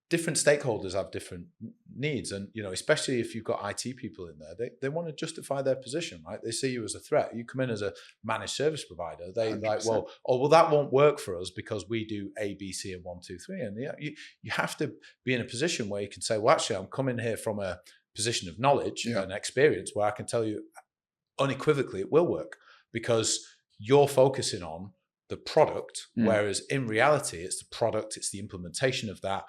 different stakeholders have different needs. And, especially if you've got IT people in there, they want to justify their position, right? They see you as a threat. You come in as a managed service provider. They 100%. like, well, that won't work for us because we do A, B, C, and 1, 2, 3. And you have to be in a position where you can say, well, actually, I'm coming here from a position of knowledge and experience where I can tell you unequivocally it will work, because you're focusing on the product, whereas in reality, it's the product, it's the implementation of that,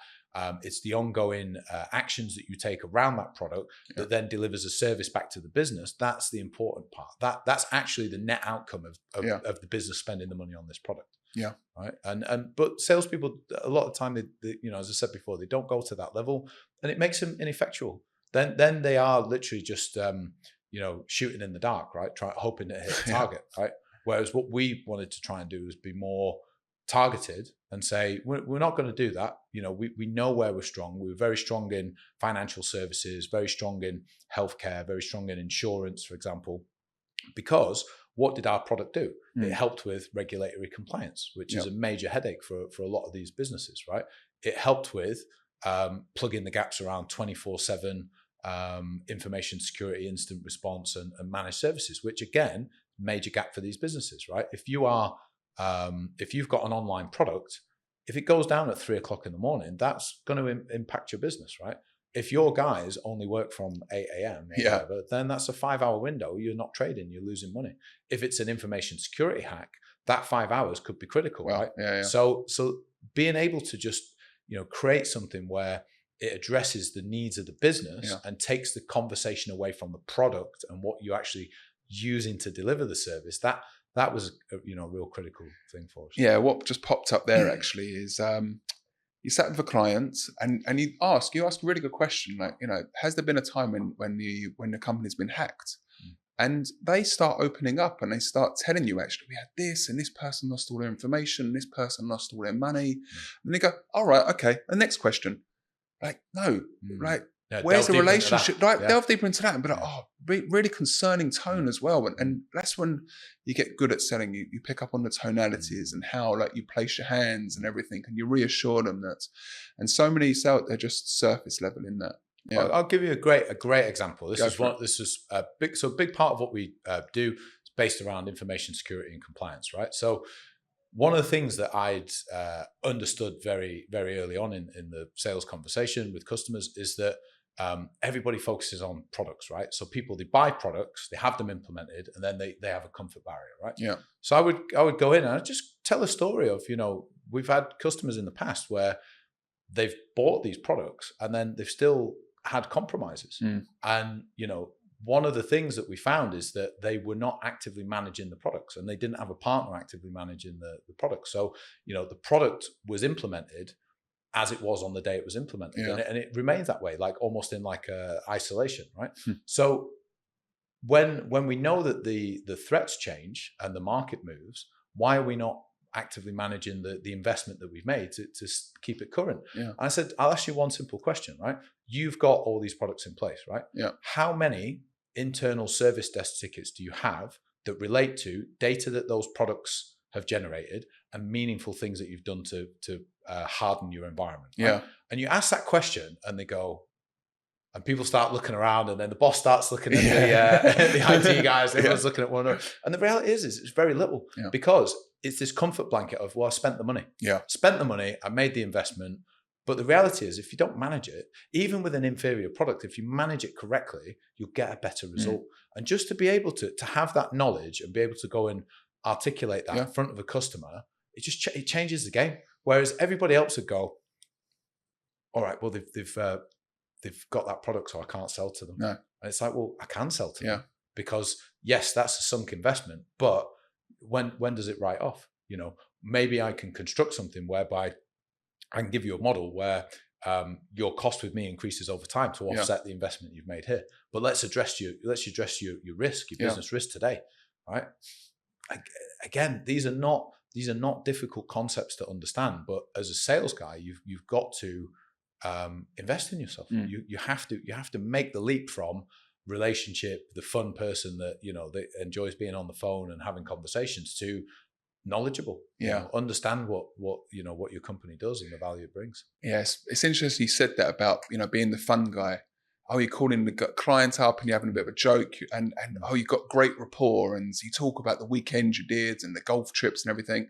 it's the ongoing actions that you take around that product that then delivers a service back to the business. That's the important part. That's actually the net outcome of the business spending the money on this product. Yeah. Right. But salespeople, a lot of the time, they as I said before, they don't go to that level, and it makes them ineffectual. Then they are literally just shooting in the dark, right? Hoping to hit the target, right? Whereas what we wanted to try and do is be more targeted and say, we're not going to do that. We know where we're strong. We're very strong in financial services, very strong in healthcare, very strong in insurance, for example, because what did our product do? It helped with regulatory compliance, which is a major headache for a lot of these businesses, right? It helped with plugging the gaps around 24/7 information security, instant response, and managed services, which again, major gap for these businesses, right? If you've got an online product, if it goes down at 3 o'clock in the morning, that's going to impact your business, right? If your guys only work from 8 a.m. or whatever, then that's a 5-hour window. You're not trading, you're losing money. If it's an information security hack, that 5 hours could be critical, right? So being able to just, create something where it addresses the needs of the business and takes the conversation away from the product and what you're actually using to deliver the service, that was a real critical thing for us. Yeah, what just popped up there actually is you sat with a client and you ask a really good question, like, has there been a time when the company's been hacked? And they start opening up and they start telling you, actually, we had this and this person lost all their information, this person lost all their money. And they go, all right, okay, the next question. Like, no, Mm. like, Yeah, where's delve the deeper into that. relationship? Like, Yeah. delve deeper into that and be like, Yeah. oh, really concerning tone Mm. as well. And that's when you get good at selling. You pick up on the tonalities Mm. and how like you place your hands and everything, and you reassure them that. And so many sell, they're just surface level in that. Yeah, I'll give you a great example. go for it. This is a big part of what we do is based around information security and compliance, right? So one of the things that I'd understood very early on in the sales conversation with customers is that everybody focuses on products, right? So they buy products, they have them implemented, and then they have a comfort barrier, right? Yeah, So I would go in and I'd just tell a story of, we've had customers in the past where they've bought these products and then they've still had compromises. And, one of the things that we found is that they were not actively managing the products and they didn't have a partner actively managing the product. So, the product was implemented as it was on the day it was implemented. Yeah. And it remains that way, like almost in like isolation, right? Hmm. So when we know that the threats change and the market moves, why are we not actively managing the investment that we've made to keep it current? Yeah. And I said, I'll ask you one simple question, right? You've got all these products in place, right? Yeah. How many internal service desk tickets do you have that relate to data that those products have generated and meaningful things that you've done to harden your environment? Right? Yeah. And you ask that question and they go, and people start looking around, and then the boss starts looking at the IT guys. Everyone's looking at one another. And the reality is it's very little because it's this comfort blanket of, well, I spent the money. Yeah. Spent the money, I made the investment. But the reality is, if you don't manage it, even with an inferior product, if you manage it correctly, you'll get a better result. And just to be able to have that knowledge and be able to go and articulate that in front of a customer, it changes the game. Whereas everybody else would go, all right, well, they've got that product, so I can't sell to them. No. And it's like, well, I can sell to them because yes, that's a sunk investment, but when does it write off? Maybe I can construct something whereby I can give you a model where your cost with me increases over time to offset the investment you've made here. But let's address your risk, your business risk today, right? Again, these are not difficult concepts to understand. But as a sales guy, you've got to invest in yourself. You have to make the leap from relationship, the fun person that that enjoys being on the phone and having conversations, to knowledgeable. Understand what your company does and the value it brings. Yes, it's interesting you said that about being the fun guy. Oh, you're calling the client up and you're having a bit of a joke, and oh, you've got great rapport, and you talk about the weekend you did and the golf trips and everything.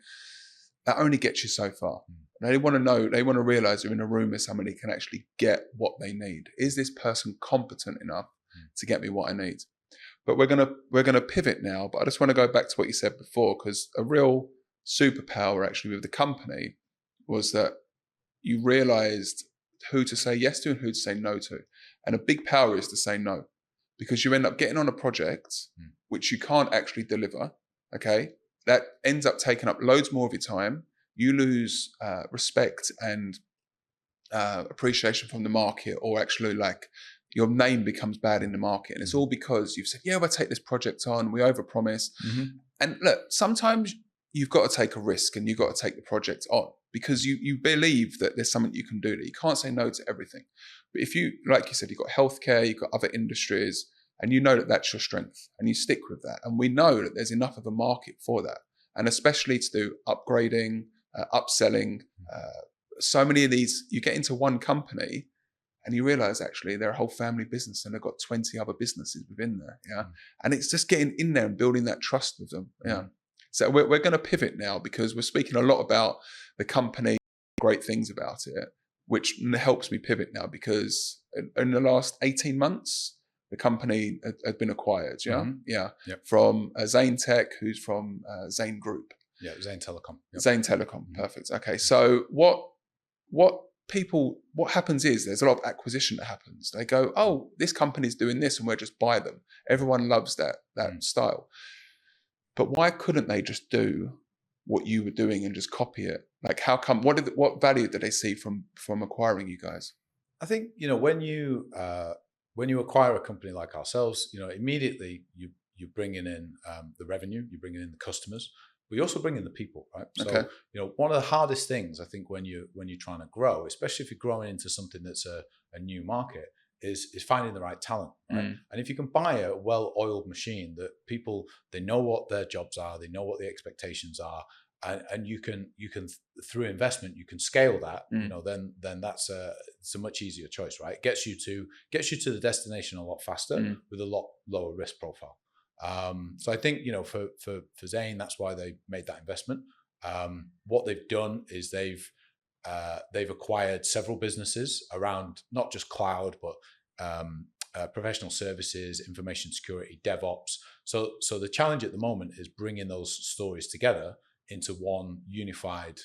That only gets you so far. They want to know, they want to realize you're in a room with somebody who can actually get what they need. Is this person competent enough to get me what I need? But we're gonna pivot now. But I just want to go back to what you said before, because a real superpower actually with the company was that you realized who to say yes to and who to say no to. And a big power is to say no, because you end up getting on a project which you can't actually deliver. Okay, that ends up taking up loads more of your time. You lose respect and appreciation from the market, or actually like your name becomes bad in the market. And it's all because you've said, we'll take this project on, we overpromise. And look, sometimes you've got to take a risk and you've got to take the project on because you believe that there's something you can do, that you can't say no to everything. But if you, like you said, you've got healthcare, you've got other industries, and you know that that's your strength and you stick with that. And we know that there's enough of a market for that. And especially to do upgrading, upselling, so many of these, you get into one company and you realize actually they're a whole family business and they've got 20 other businesses within there. And it's just getting in there and building that trust with them. So we're going to pivot now, because we're speaking a lot about the company, great things about it, which helps me pivot now, because in the last 18 months, the company had been acquired. From Zane Tech, who's from Zane Group. Zane Telecom. Zane Telecom, perfect. Okay, so what happens is there's a lot of acquisition that happens. They go, oh, this company's doing this and we'll just buy them. Everyone loves that style. But why couldn't they just do what you were doing and just copy it? Like, how come? What value did they see from acquiring you guys? I think when you acquire a company like ourselves, immediately you're bringing in the revenue, you're bringing in the customers. We also bring in the people, right? So, Okay. one of the hardest things I think when you're trying to grow, especially if you're growing into something that's a new market, is finding the right talent, right? And if you can buy a well-oiled machine that people, they know what their jobs are, they know what the expectations are, and you can through investment you can scale that, then that's it's a much easier choice, right? It gets you to the destination a lot faster with a lot lower risk profile. So I think, for Zane, that's why they made that investment. What they've done is they've acquired several businesses around not just cloud, but professional services, information security, DevOps. So the challenge at the moment is bringing those stories together into one unified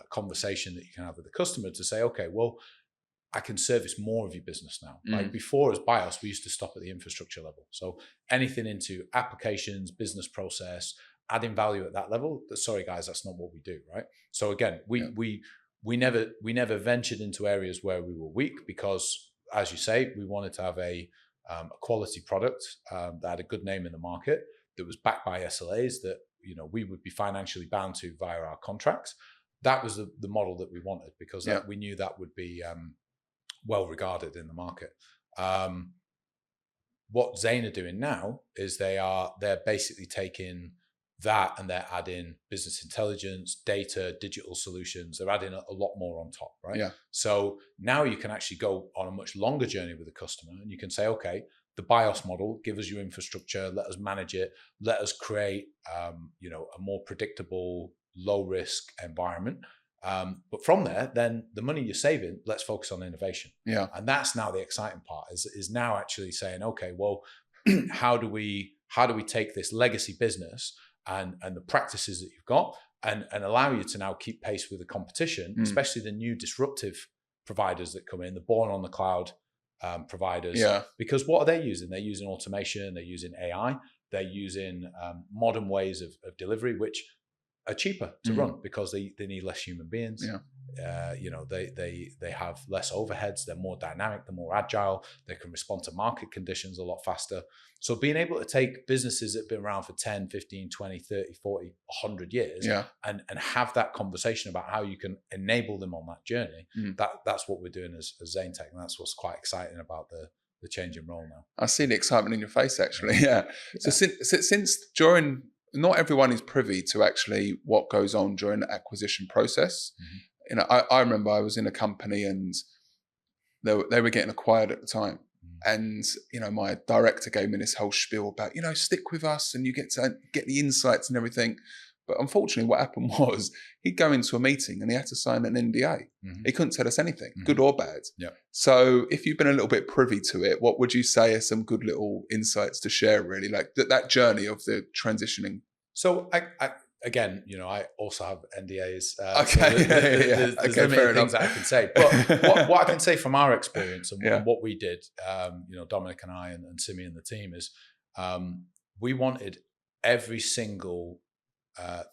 conversation that you can have with the customer to say, okay, well, I can service more of your business now. Like before, as BIOS, we used to stop at the infrastructure level. So anything into applications, business process, adding value at that level. Sorry, guys, that's not what we do, right? So again, we never ventured into areas where we were weak because, as you say, we wanted to have a quality product that had a good name in the market, that was backed by SLAs that we would be financially bound to via our contracts. That was the model that we wanted, because we knew that would be well regarded in the market. What Zane are doing now is they're basically taking that and they're adding business intelligence, data, digital solutions. They're adding a lot more on top, right? Yeah. So now you can actually go on a much longer journey with the customer, and you can say, okay, the BIOS model, give us your infrastructure, let us manage it, let us create a more predictable, low risk environment. But from there, then the money you're saving, let's focus on innovation. Yeah. And that's now the exciting part, is now actually saying, okay, well, how do we take this legacy business and the practices that you've got and allow you to now keep pace with the competition, especially the new disruptive providers that come in, the born on the cloud providers. Yeah. Because what are they using? They're using automation, they're using AI, they're using modern ways of delivery, which are cheaper to run because they need less human beings. Yeah. They have less overheads, they're more dynamic, they're more agile, they can respond to market conditions a lot faster. So being able to take businesses that have been around for 10, 15, 20, 30, 40, 100 years and have that conversation about how you can enable them on that journey, that's what we're doing as Zane Tech, and that's what's quite exciting about the change in role now. I see the excitement in your face, actually. Yeah. So since during, not everyone is privy to actually what goes on during the acquisition process. I remember I was in a company and they were getting acquired at the time. And, my director gave me this whole spiel about, stick with us and you get to get the insights and everything. But unfortunately, what happened was he'd go into a meeting and he had to sign an NDA. He couldn't tell us anything, good or bad. Yeah. So if you've been a little bit privy to it, what would you say are some good little insights to share, really, like that journey of the transitioning? So again, I also have NDAs. Okay. So there's limited things that I can say. But what I can say from our experience and what we did, Dominic and I and Simi and the team is we wanted every single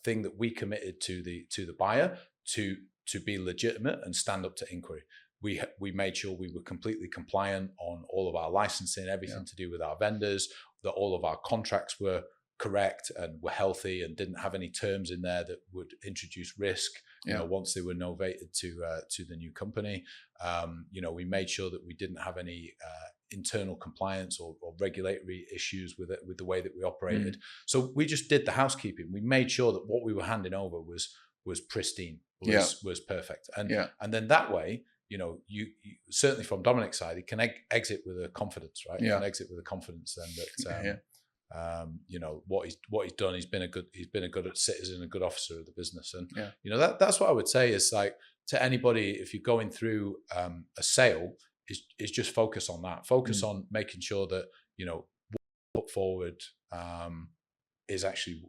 thing that we committed to the buyer to be legitimate and stand up to inquiry. We made sure we were completely compliant on all of our licensing, everything to do with our vendors, that all of our contracts were correct and were healthy and didn't have any terms in there that would introduce risk. Once they were novated to the new company, we made sure that we didn't have any internal compliance or regulatory issues with the way that we operated. So we just did the housekeeping. We made sure that what we were handing over was pristine, was perfect, and then that way, you certainly from Dominic's side, he can exit with a confidence, right? He can exit with a confidence then that. What he's done, he's been a good citizen, a good officer of the business, and that's what I would say is, like, to anybody, if you're going through a sale, is just focus on that. Focus on making sure that what put forward is actually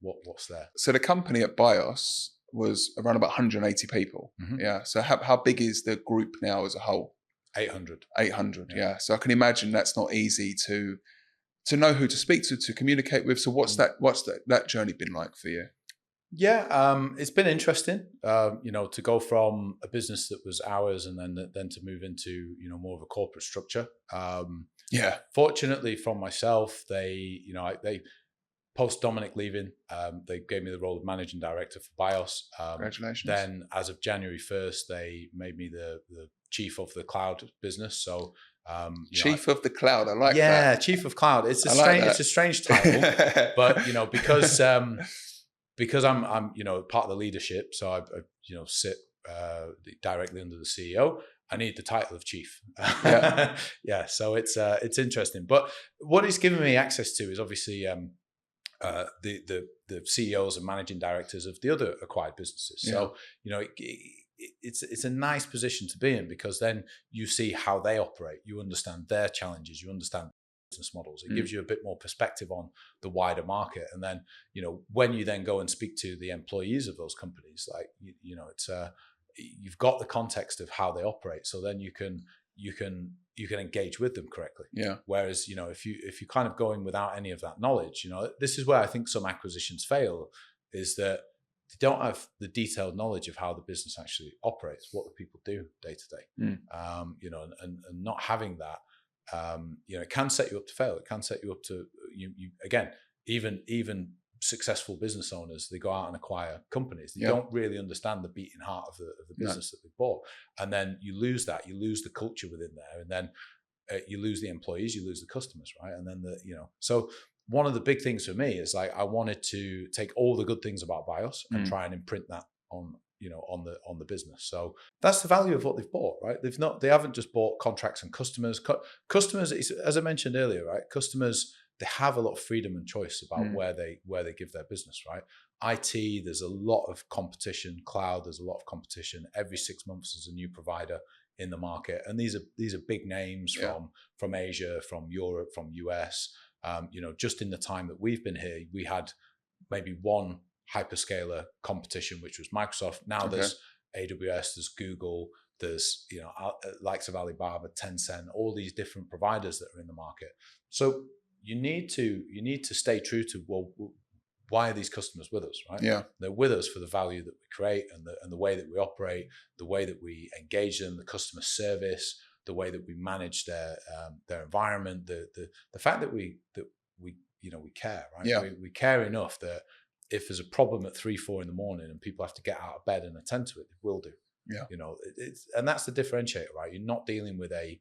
what's there. So the company at BIOS was around about 180 people. Yeah. So how big is the group now as a whole? 800. 800. Yeah. So I can imagine that's not easy to know who to speak to communicate with. So what's that journey been like for you? Yeah, it's been interesting, to go from a business that was ours and then to move into, more of a corporate structure. Fortunately for myself, they post Dominic leaving, they gave me the role of managing director for BIOS. Congratulations. Then, as of January 1st, they made me the chief of the cloud business. So, chief of the cloud, I like that. Yeah, chief of cloud. It's a strange title, but because I'm part of the leadership, so I sit directly under the CEO. I need the title of chief. Yeah. So it's interesting. But what it's given me access to is obviously the CEOs and managing directors of the other acquired businesses. Yeah. So it's a nice position to be in, because then you see how they operate, you understand their challenges, you understand business models. It gives you a bit more perspective on the wider market, and then when you then go and speak to the employees of those companies, like it's you've got the context of how they operate, so then you can engage with them correctly. Yeah. Whereas if you're kind of going without any of that knowledge, this is where I think some acquisitions fail, is that they don't have the detailed knowledge of how the business actually operates, what the people do day to day. And not having that, it can set you up to fail. It can set you up to you again. Even successful business owners, they go out and acquire companies. They don't really understand the beating heart of the business that they bought, and then you lose that. You lose the culture within there, and then you lose the employees, you lose the customers, right? And then so one of the big things for me is like I wanted to take all the good things about BIOS and try and imprint that on on the business. So that's the value of what they've bought, right? They haven't just bought contracts and customers. Customers, as I mentioned earlier, right? Customers, they have a lot of freedom and choice about where they give their business, right? IT, there's a lot of competition. Cloud, there's a lot of competition. Every 6 months there's a new provider in the market, and these are big names from Asia, from Europe, from US. Just in the time that we've been here, we had maybe one hyperscaler competition, which was Microsoft. Now there's AWS, there's Google, there's likes of Alibaba, Tencent, all these different providers that are in the market. So you need to stay true to, well, why are these customers with us, right? Yeah, they're with us for the value that we create and the way that we operate, the way that we engage them, the customer service, the way that we manage their environment, the fact that we care, right? Yeah. We care enough that if there's a problem at 3-4 in the morning and people have to get out of bed and attend to it, they will do. Yeah. And that's the differentiator, right? You're not dealing with a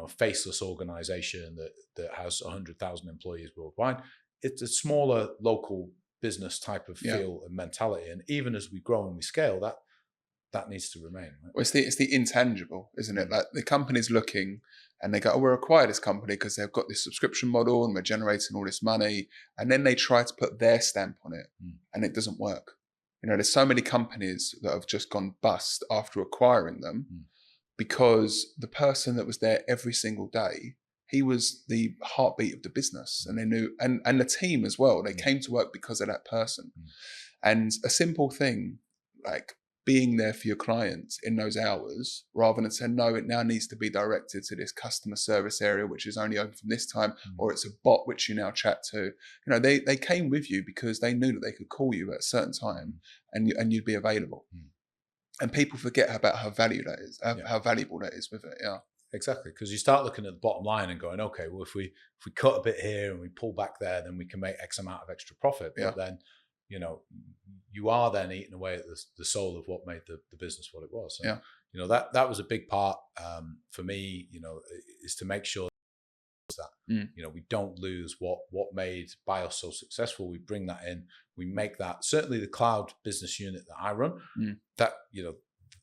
faceless organization that has 100,000 employees worldwide. It's a smaller local business type of feel and mentality. And even as we grow and we scale, that needs to remain. Right? Well, it's the intangible, isn't it? Like the company's looking and they go, oh, we'll acquire this company because they've got this subscription model and we're generating all this money. And then they try to put their stamp on it and it doesn't work. There's so many companies that have just gone bust after acquiring them because the person that was there every single day, he was the heartbeat of the business, and they knew, and the team as well. They came to work because of that person. And a simple thing like being there for your clients in those hours, rather than saying, no, it now needs to be directed to this customer service area, which is only open from this time, or it's a bot which you now chat to. They came with you because they knew that they could call you at a certain time and you'd be available. And people forget about how valuable that is, how valuable that is with it. Yeah. Exactly, because you start looking at the bottom line and going, okay, well, if we cut a bit here and we pull back there, then we can make X amount of extra profit. But then, you are then eating away at the soul of what made the business what it was. And, that was a big part for me. Is to make sure that we don't lose what made BIOS so successful. We bring that in. We make that, certainly the cloud business unit that I run. That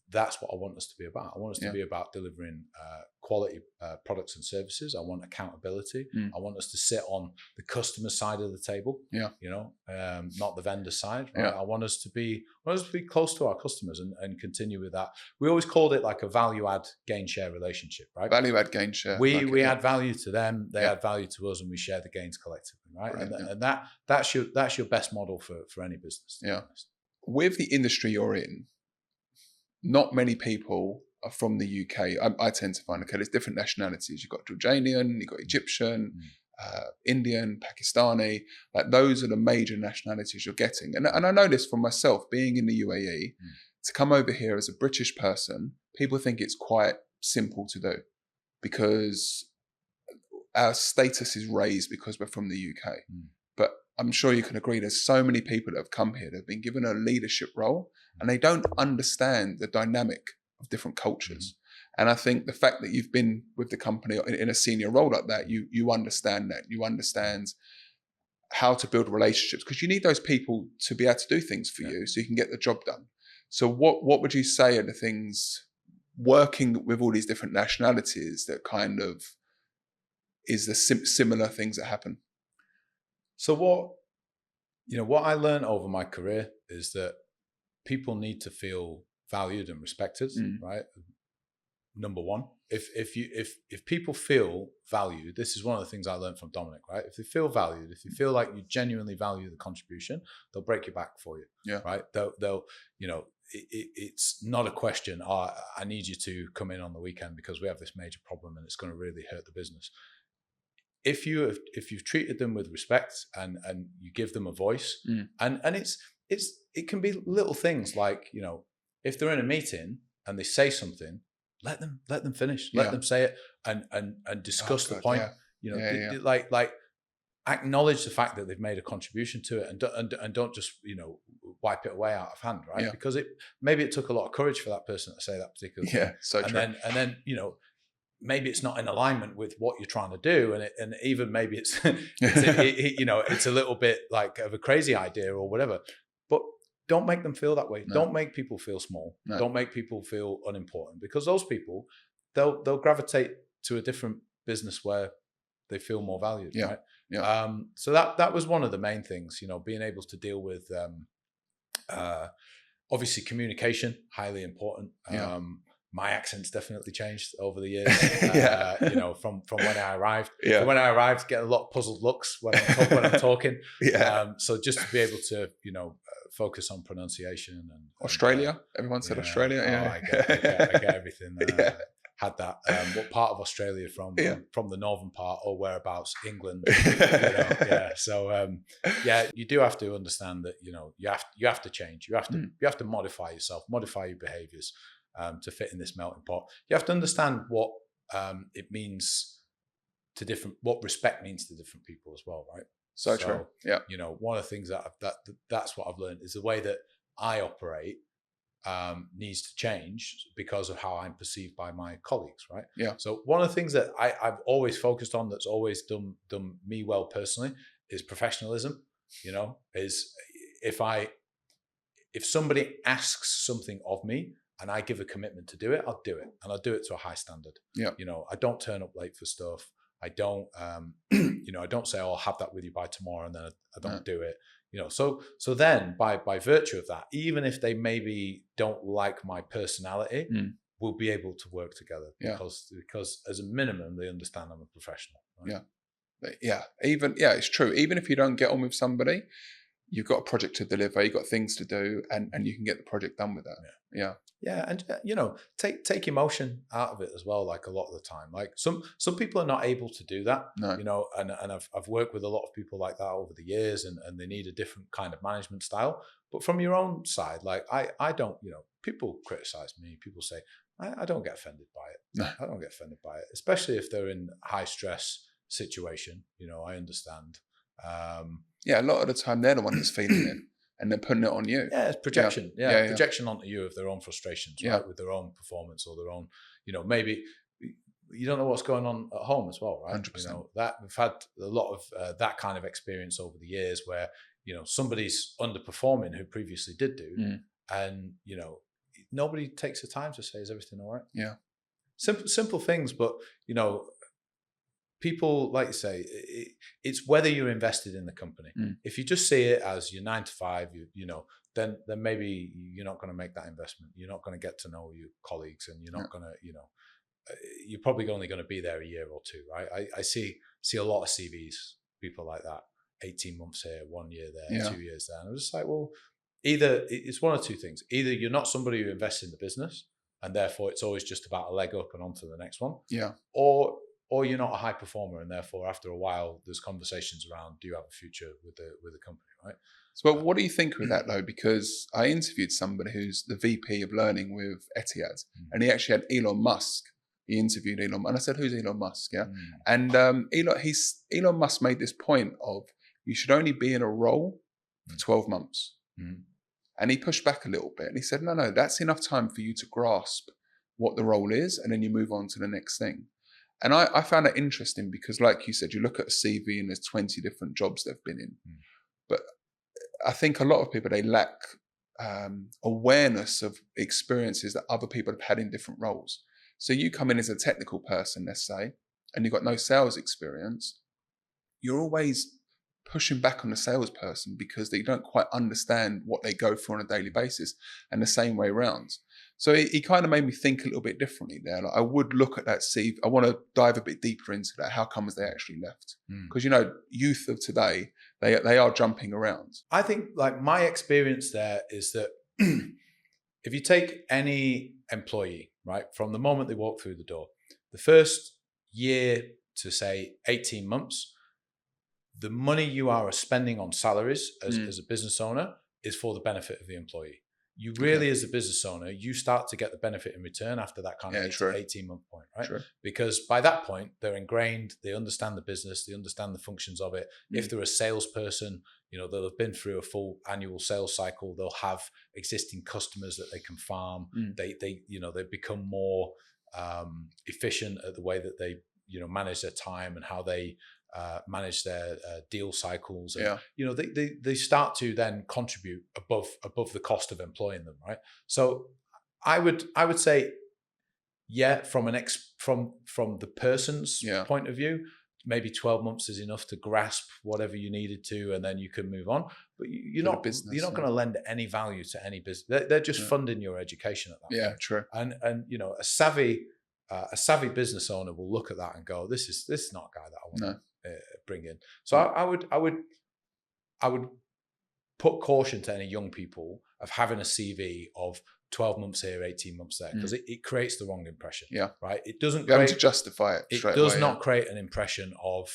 that's what I want us to be about. I want us to be about delivering quality products and services. I want accountability. I want us to sit on the customer side of the table. Not the vendor side. Right? I want us to be close to our customers and continue with that. We always called it like a value add gain share relationship, right? Value add gain share. We add value to them, they add value to us, and we share the gains collectively, right? And that's your best model for any business. Yeah. With the industry you're in, not many people are from the UK. I tend to find, there's different nationalities. You've got Jordanian, you've got Egyptian, Indian, Pakistani. Like those are the major nationalities you're getting. And I know this from myself, being in the UAE, to come over here as a British person, people think it's quite simple to do because our status is raised because we're from the UK. But I'm sure you can agree, there's so many people that have come here that have been given a leadership role and they don't understand the dynamic of different cultures. And I think the fact that you've been with the company in a senior role like that, you understand that. You understand how to build relationships, because you need those people to be able to do things for you so you can get the job done. So what would you say are the things working with all these different nationalities that kind of is the similar things that happen? So what I learned over my career is that people need to feel valued and respected, right? Number one, if people feel valued, this is one of the things I learned from Dominic, right? If they feel valued, if you feel like you genuinely value the contribution, they'll break your back for you, right? They'll it's not a question, oh, I need you to come in on the weekend because we have this major problem and it's going to really hurt the business. If you've treated them with respect and you give them a voice, and it can be little things like, if they're in a meeting and they say something, let them finish, let them say it and discuss the point. Like acknowledge the fact that they've made a contribution to it and don't just wipe it away out of hand, right? Because maybe it took a lot of courage for that person to say that particular thing. So and true. then maybe it's not in alignment with what you're trying to do, and even maybe it's it's a little bit like of a crazy idea or whatever, but don't make them feel that way. Don't make people feel small. Don't make people feel unimportant, because those people, they'll gravitate to a different business where they feel more valued, right? So that was one of the main things, being able to deal with obviously communication, highly important. My accent's definitely changed over the years, from when I arrived. So when I arrived, getting a lot of puzzled looks when I'm talking. So just to be able to, focus on pronunciation and Australia. Everyone said Australia. I get everything. Had that. What part of Australia from the northern part or whereabouts? England. So you do have to understand that you have to change. You have to modify yourself, modify your behaviours to fit in this melting pot. You have to understand what it means to what respect means to different people as well, right? So true. Yeah. One of the things that's what I've learned is the way that I operate needs to change because of how I'm perceived by my colleagues, right? Yeah. So one of the things that I've always focused on, that's always done me well personally, is professionalism. Is if somebody asks something of me and I give a commitment to do it, I'll do it, and I'll do it to a high standard. Yeah. I don't turn up late for stuff. I don't, I don't say, "Oh, I'll have that with you by tomorrow," and then I don't do it. So then by virtue of that, even if they maybe don't like my personality, we'll be able to work together because as a minimum, they understand I'm a professional. Right? It's true. Even if you don't get on with somebody, you've got a project to deliver, you've got things to do, and you can get the project done with that. And take emotion out of it as well. Like a lot of the time, like some people are not able to do that. No. And I've worked with a lot of people like that over the years, and they need a different kind of management style. But from your own side, like I don't, people criticize me. People say I don't get offended by it. No. I don't get offended by it, especially if they're in high stress situation. I understand. A lot of the time they're the one that's feeling it and they're putting it on you. Yeah, it's projection. Projection onto you of their own frustrations, right? With their own performance or their own, maybe you don't know what's going on at home as well, right? 100%. That we've had a lot of that kind of experience over the years where, somebody's underperforming who previously did do, and, nobody takes the time to say, is everything all right? Yeah. Simple things, but, people, like you say, it's whether you're invested in the company. If you just see it as your 9 to 5, then maybe you're not going to make that investment. You're not going to get to know your colleagues, and you're not going to, you're probably only going to be there a year or two, right? I see a lot of CVs, people like that, 18 months here, 1 year there, 2 years there. And I'm just like, well, either it's one of two things. Either you're not somebody who invests in the business, and therefore it's always just about a leg up and on to the next one. Yeah. Or you're not a high performer, and therefore after a while there's conversations around, do you have a future with the company, right? So what do you think of that though? Because I interviewed somebody who's the VP of learning with Etihad, and he actually had Elon Musk. He interviewed Elon, and I said, "Who's Elon Musk?" Yeah, and Elon Musk made this point of you should only be in a role for 12 months. Mm. And he pushed back a little bit and he said, no, that's enough time for you to grasp what the role is, and then you move on to the next thing. And I found that interesting because, like you said, you look at a CV and there's 20 different jobs they've been in. Mm. But I think a lot of people, they lack awareness of experiences that other people have had in different roles. So you come in as a technical person, let's say, and you've got no sales experience, you're always pushing back on the salesperson because they don't quite understand what they go through on a daily basis, and the same way around. So he kind of made me think a little bit differently there. Like, I would look at that, see, I want to dive a bit deeper into that. How comes they actually left? Because, youth of today, they are jumping around. I think, like, my experience there is that if you take any employee, right, from the moment they walk through the door, the first year to say 18 months, the money you are spending on salaries as a business owner is for the benefit of the employee. You really, as a business owner, you start to get the benefit in return after that kind of 18-month point, right? True. Because by that point, they're ingrained, they understand the business, they understand the functions of it. If they're a salesperson, they'll have been through a full annual sales cycle. They'll have existing customers that they can farm. They become more efficient at the way that they, manage their time and how they manage their deal cycles. And, they start to then contribute above the cost of employing them, right? So I would say, from from the person's point of view, maybe 12 months is enough to grasp whatever you needed to, and then you can move on. But you're not going to lend any value to any business. They're just funding your education at that point. Yeah, true. And a savvy business owner will look at that and go, this is not a guy that I want to bring in. So I would put caution to any young people of having a CV of 12 months here, 18 months there, because it creates the wrong impression. Yeah. Right. It doesn't having to justify it. It does not create an impression of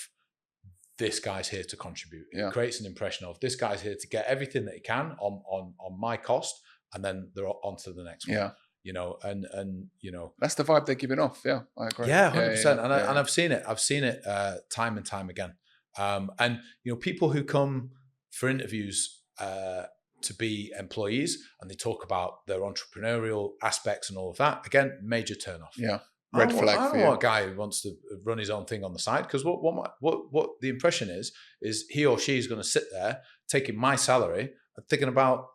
this guy's here to contribute. It creates an impression of this guy's here to get everything that he can on my cost, and then they're on to the next one. Yeah. That's the vibe they're giving off. Yeah, I agree. Yeah, 100%. And I've seen it. I've seen it time and time again. And people who come for interviews to be employees and they talk about their entrepreneurial aspects and all of that. Again, major turnoff. Yeah, red flag. I don't want a guy who wants to run his own thing on the side, because what the impression is he or she is going to sit there taking my salary, thinking about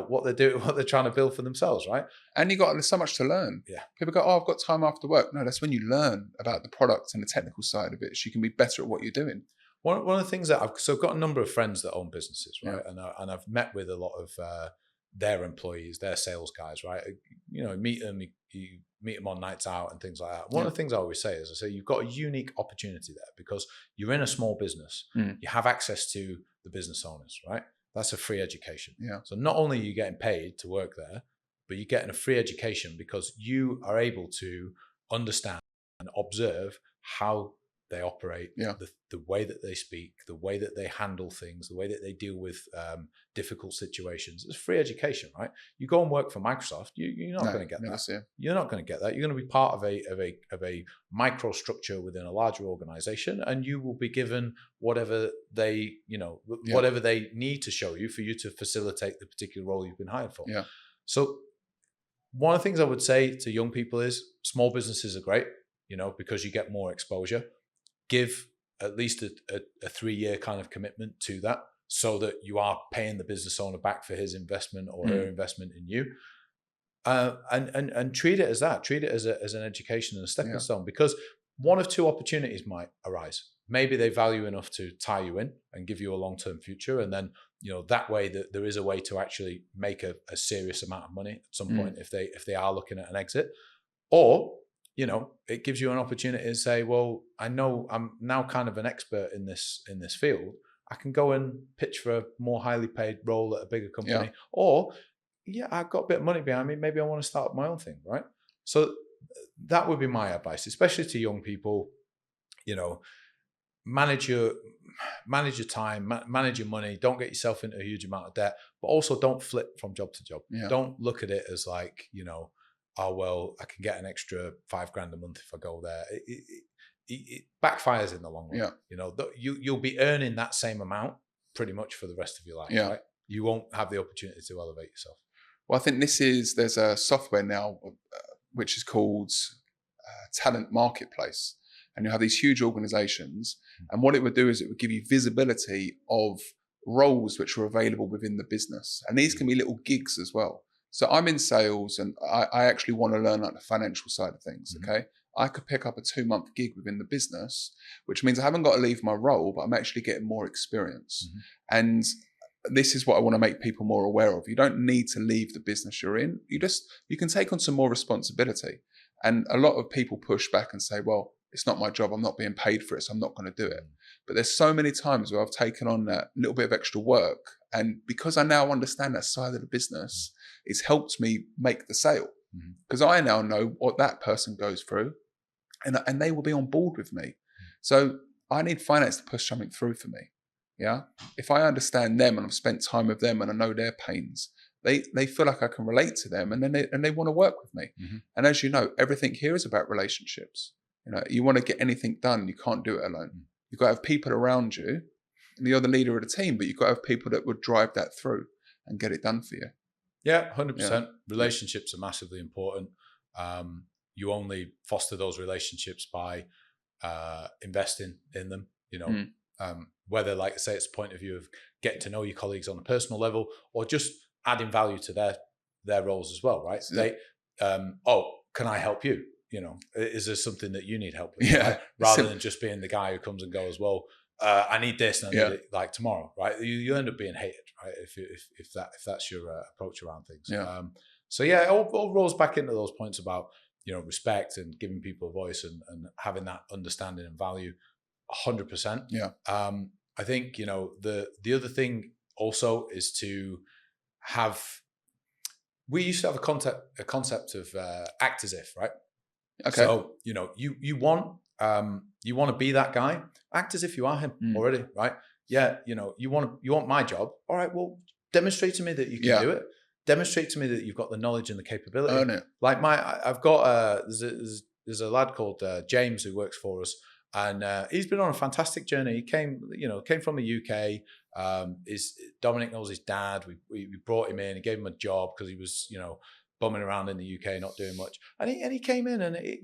what they're doing, what they're trying to build for themselves, right? And there's so much to learn. Yeah, people go, "Oh, I've got time after work." No, that's when you learn about the product and the technical side of it, so you can be better at what you're doing. One of the things that I've got a number of friends that own businesses, right? Yeah. And I've met with a lot of their employees, their sales guys, right? Meet them, you meet them on nights out and things like that. One of the things I always say is, you've got a unique opportunity there because you're in a small business. You have access to the business owners, right? That's a free education. Yeah. So not only are you getting paid to work there, but you're getting a free education because you are able to understand and observe how they operate, the way that they speak, the way that they handle things, the way that they deal with difficult situations. It's free education, right? You go and work for Microsoft, you're not going to get that. You're not going to get that. You're going to be part of a microstructure within a larger organization, and you will be given whatever they whatever they need to show you for you to facilitate the particular role you've been hired for. Yeah. So one of the things I would say to young people is small businesses are great, because you get more exposure. Give at least a 3-year kind of commitment to that, so that you are paying the business owner back for his investment or her investment in you, and treat it as that. Treat it as an education and a stepping stone, because one of two opportunities might arise. Maybe they value enough to tie you in and give you a long-term future, and then that way that there is a way to actually make a serious amount of money at some point if they are looking at an exit, or it gives you an opportunity to say, well, I know I'm now kind of an expert in this field. I can go and pitch for a more highly paid role at a bigger company, or I've got a bit of money behind me. Maybe I want to start my own thing, right? So that would be my advice, especially to young people. Manage your time, manage your money. Don't get yourself into a huge amount of debt, but also don't flip from job to job. Yeah. Don't look at it as like, oh, well, I can get an extra $5,000 a month if I go there. It backfires in the long run. Yeah. You'll be earning that same amount pretty much for the rest of your life, Yeah. right? You won't have the opportunity to elevate yourself. Well, I think there's a software now which is called Talent Marketplace. And you have these huge organizations. And what it would do is it would give you visibility of roles which are available within the business. And these can be little gigs as well. So I'm in sales and I actually want to learn like the financial side of things. Okay. I could pick up a 2-month gig within the business, which means I haven't got to leave my role, but I'm actually getting more experience. And this is what I want to make people more aware of. You don't need to leave the business you're in. You can take on some more responsibility. And a lot of people push back and say, well, it's not my job. I'm not being paid for it, so I'm not going to do it. But there's so many times where I've taken on that little bit of extra work. And because I now understand that side of the business, it's helped me make the sale. Because I now know what that person goes through and they will be on board with me. So I need finance to push something through for me. Yeah. If I understand them and I've spent time with them and I know their pains, they feel like I can relate to them and then they want to work with me. And as you know, everything here is about relationships. You know, you want to get anything done, you can't do it alone. You've got to have people around you, and you're the leader of the team, but you've got to have people that would drive that through and get it done for you. Yeah, 100%. Relationships are massively important. You only foster those relationships by investing in them, you know, whether, like I say, it's a point of view of getting to know your colleagues on a personal level or just adding value to their roles as well, right? They, can I help you? You know, is there something that you need help with? Yeah. Right? Rather than just being the guy who comes and goes, well, I need this and I need it like tomorrow, right? You end up being hated, right? If that's your approach around things. Yeah. So yeah, it all rolls back into those points about, you know, respect and giving people a voice and having that understanding and value. 100%. Yeah. I think, you know, the other thing also is to have. We used to have a concept of act as if, right? Okay. So, you know, you want to be that guy, act as if you are him already, right? Yeah, you know, you want my job. All right, well, demonstrate to me that you can do it. Demonstrate to me that you've got the knowledge and the capability. Earn it. Like I've got there's a lad called James who works for us, and he's been on a fantastic journey. He came from the UK. Dominic knows his dad. We brought him in and gave him a job because he was, you know, bumming around in the UK, not doing much. And he came in and, he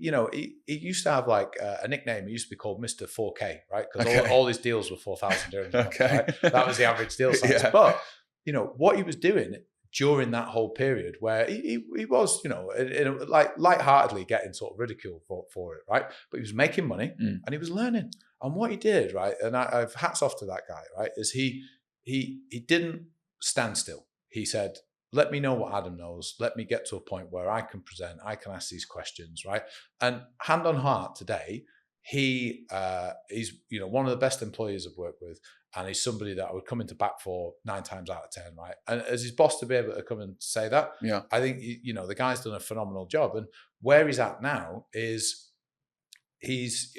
used to have like a nickname. He used to be called Mr. 4K, right? Because all his deals were 4,000 dirhams a month, right? That was the average deal size. But, you know, what he was doing during that whole period where he was, you know, lightheartedly getting sort of ridiculed for it, right? But he was making money and he was learning. And what he did, right, and I've hats off to that guy, right, is he didn't stand still. He said, let me know what Adam knows. Let me get to a point where I can present, I can ask these questions, right? And hand on heart today, he's, you know, one of the best employees I've worked with, and he's somebody that I would come into bat for 9 times out of 10, right? And as his boss to be able to come and say that, I think, you know, the guy's done a phenomenal job. And where he's at now is he's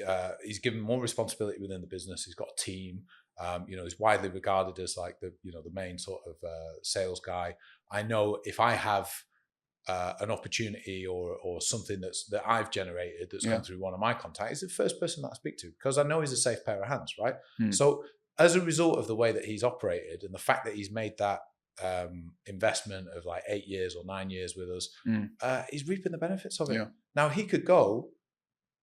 given more responsibility within the business. He's got a team. You know, he's widely regarded as like the main sort of sales guy. I know if I have an opportunity or something that I've generated that's gone through one of my contacts, he's the first person that I speak to because I know he's a safe pair of hands, right? So as a result of the way that he's operated and the fact that he's made that investment of like 8 years or 9 years with us, he's reaping the benefits of it. Yeah. Now he could go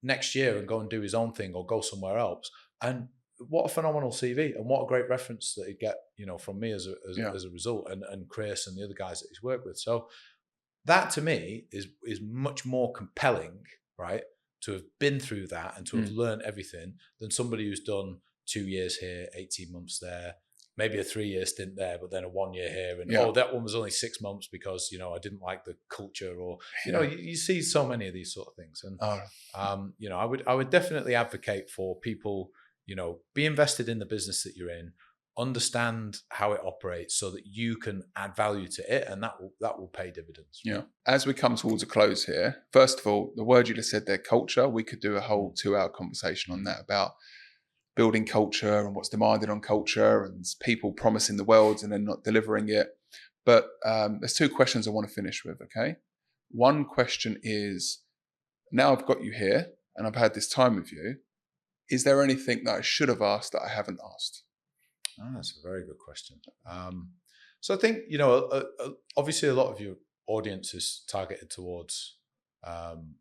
next year and go and do his own thing or go somewhere else, and what a phenomenal CV and what a great reference that he'd get, you know, from me as a result, and Chris and the other guys that he's worked with. So that to me is much more compelling, right? To have been through that and to have learned everything than somebody who's done 2 years here, 18 months there, maybe a 3-year stint there, but then a 1 year here. And that one was only 6 months because, you know, I didn't like the culture, or, you know, you see so many of these sort of things. And, you know, I would definitely advocate for people, you know, be invested in the business that you're in, understand how it operates so that you can add value to it, and that will pay dividends. Yeah. As we come towards a close here, first of all, the word you just said there, culture, we could do a whole 2-hour conversation on that about building culture and what's demanded on culture and people promising the world and then not delivering it. But there's 2 questions I want to finish with, okay? One question is, now I've got you here and I've had this time with you, is there anything that I should have asked that I haven't asked? Oh, that's a very good question. So I think, obviously a lot of your audience is targeted towards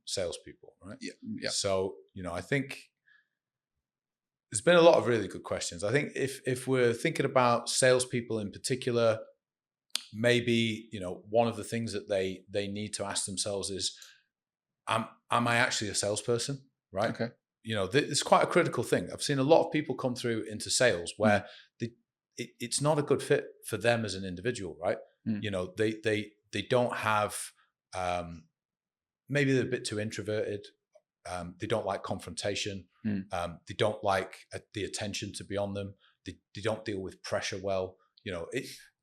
salespeople, right? Yeah, yeah. So, I think there's been a lot of really good questions. I think if we're thinking about salespeople in particular, maybe, one of the things that they need to ask themselves is, am I actually a salesperson, right? Okay. It's quite a critical thing. I've seen a lot of people come through into sales where it's not a good fit for them as an individual, right? They don't have, maybe they're a bit too introverted. They don't like confrontation. They don't like the attention to be on them. They don't deal with pressure well.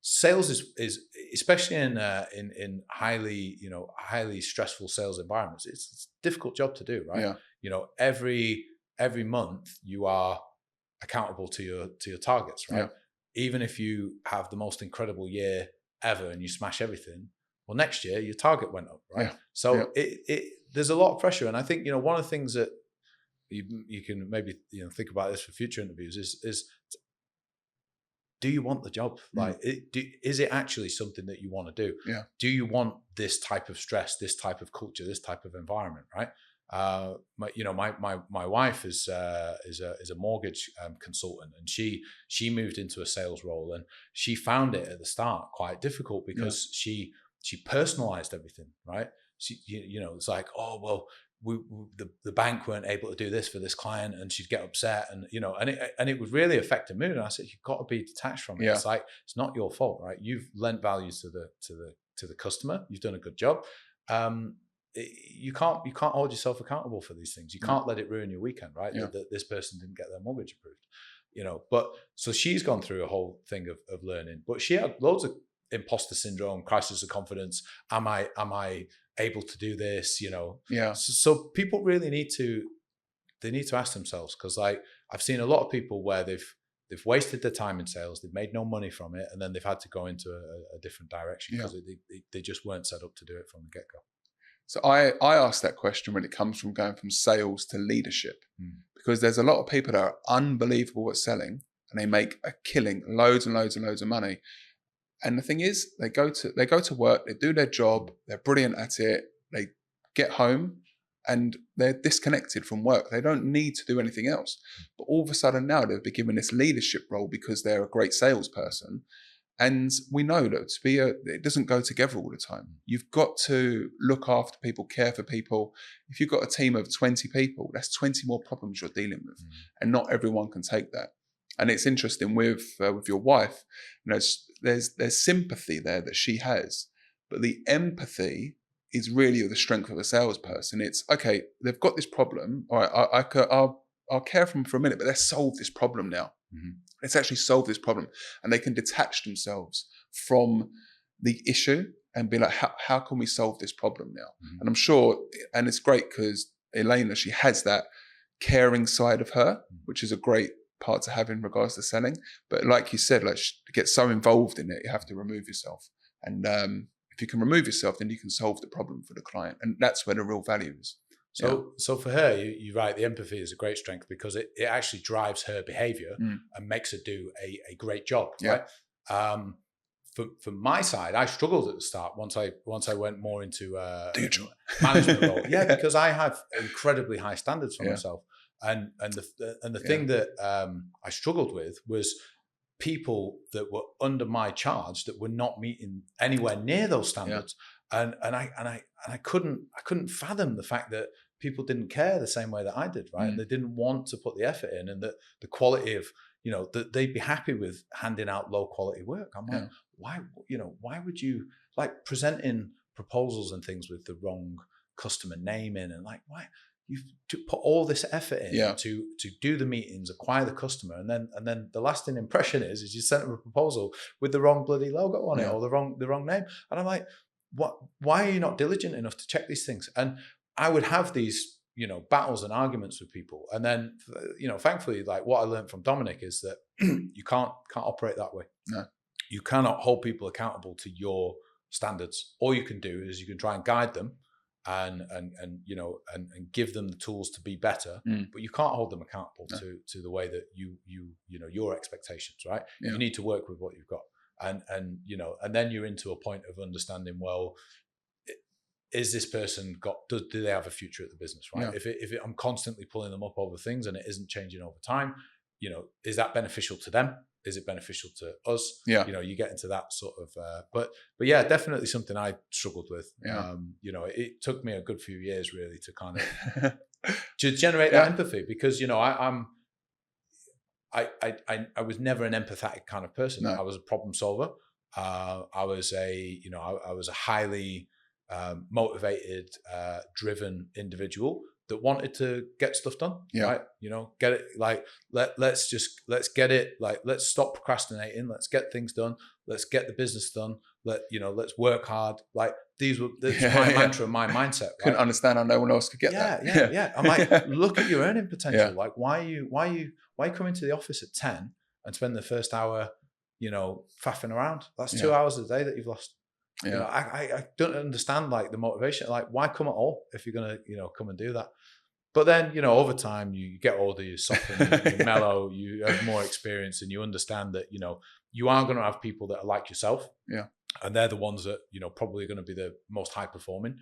Sales is especially in highly stressful sales environments. It's a difficult job to do, right? Yeah. Every month you are accountable to your targets, right? Yeah. Even if you have the most incredible year ever and you smash everything, well, next year your target went up, right? Yeah. So there's a lot of pressure, and I think one of the things that you can maybe think about this for future interviews is do you want the job? Like, is it actually something that you want to do? Yeah. Do you want this type of stress, this type of culture, this type of environment? Right. My wife is a mortgage consultant, and she moved into a sales role, and she found it at the start quite difficult because she personalized everything. Right. It's like, oh well, the bank weren't able to do this for this client, and she'd get upset, and it would really affect her mood. And I said, you've got to be detached from it. It's like, it's not your fault, right? You've lent value to the customer. You've done a good job. You can't hold yourself accountable for these things. You can't let it ruin your weekend, right? That this person didn't get their mortgage approved, But so she's gone through a whole thing of learning, but she had loads of imposter syndrome, crisis of confidence. Am I able to do this? So people really need to ask themselves, because like I've seen a lot of people where they've wasted their time in sales, they've made no money from it, and then they've had to go into a different direction because they just weren't set up to do it from the get-go. So I ask that question when it comes from going from sales to leadership, because there's a lot of people that are unbelievable at selling and they make a killing, loads and loads and loads of money. And the thing is, they go to work, they do their job, they're brilliant at it, they get home and they're disconnected from work. They don't need to do anything else. But all of a sudden now they've been given this leadership role because they're a great salesperson. And we know that it doesn't go together all the time. You've got to look after people, care for people. If you've got a team of 20 people, that's 20 more problems you're dealing with. And not everyone can take that. And it's interesting with your wife, there's sympathy there that she has, but the empathy is really the strength of a salesperson. It's okay, they've got this problem. All right, I'll care for them for a minute, but let's solve this problem now. Let's actually solve this problem. And they can detach themselves from the issue and be like, how can we solve this problem now? And I'm sure, and it's great because Elena, she has that caring side of her, which is a great part to have in regards to selling. But like you said, like, to get so involved in it, you have to remove yourself. And if you can remove yourself, then you can solve the problem for the client. And that's where the real value is. So for her, you're right, the empathy is a great strength because it actually drives her behavior and makes her do a great job, right? For my side, I struggled at the start once I went more into management role. Because I have incredibly high standards for myself. And the thing that I struggled with was people that were under my charge that were not meeting anywhere near those standards. And I couldn't fathom the fact that people didn't care the same way that I did, right? And they didn't want to put the effort in, and that the quality of, that they'd be happy with handing out low quality work. I'm like, why would you, like, presenting proposals and things with the wrong customer name in, and like, why you've put all this effort in to do the meetings, acquire the customer, and then the lasting impression is you sent them a proposal with the wrong bloody logo on it or the wrong name. And I'm like, why are you not diligent enough to check these things? And I would have these, battles and arguments with people. And then, thankfully, like, what I learned from Dominic is that you can't operate that way. No. You cannot hold people accountable to your standards. All you can do is you can try and guide them and you know, and give them the tools to be better, but you can't hold them accountable to the way that you know, your expectations, right? Yeah. You need to work with what you've got, and you know, and then you're into a point of understanding, well, is this person do they have a future at the business, right? Yeah. If I'm constantly pulling them up over things and it isn't changing over time, you know, is that beneficial to them? Is it beneficial to us? Yeah. You know, you get into that sort of, but yeah, definitely something I struggled with. Yeah. You know, it took me a good few years really to kind of to generate that empathy, because, you know, I was never an empathetic kind of person. No. I was a problem solver. I was a highly motivated, driven individual that wanted to get stuff done. Yeah. Right. You know, get it, like, let's get it, like, let's stop procrastinating. Let's get things done. Let's get the business done. Let's work hard. Like, that's my mantra, my mindset. Right? Couldn't understand how no one else could get that. Yeah. I'm like, look at your earning potential. Like, why are you coming to the office at 10 and spend the first hour, you know, faffing around? That's 2 hours a day that you've lost. You know, I don't understand, like, the motivation. Like, why come at all if you're gonna, you know, come and do that? But then, you know, over time, you get older, you soften, you mellow, you have more experience, and you understand that, you know, you are going to have people that are like yourself. Yeah. And they're the ones that, you know, probably going to be the most high performing.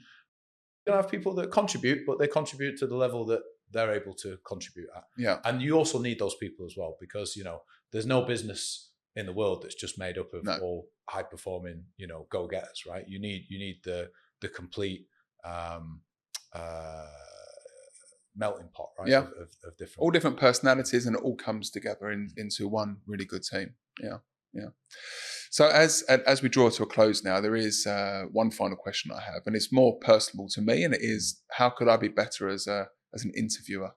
You're going to have people that contribute, but they contribute to the level that they're able to contribute at. Yeah. And you also need those people as well, because, you know, there's no business in the world that's just made up of all high performing, you know, go-getters, right? You need the complete melting pot, right? Yeah. Of different, all different personalities, and it all comes together into one really good team. Yeah. So as we draw to a close now, there is one final question I have, and it's more personal to me, and it is, how could I be better as an interviewer?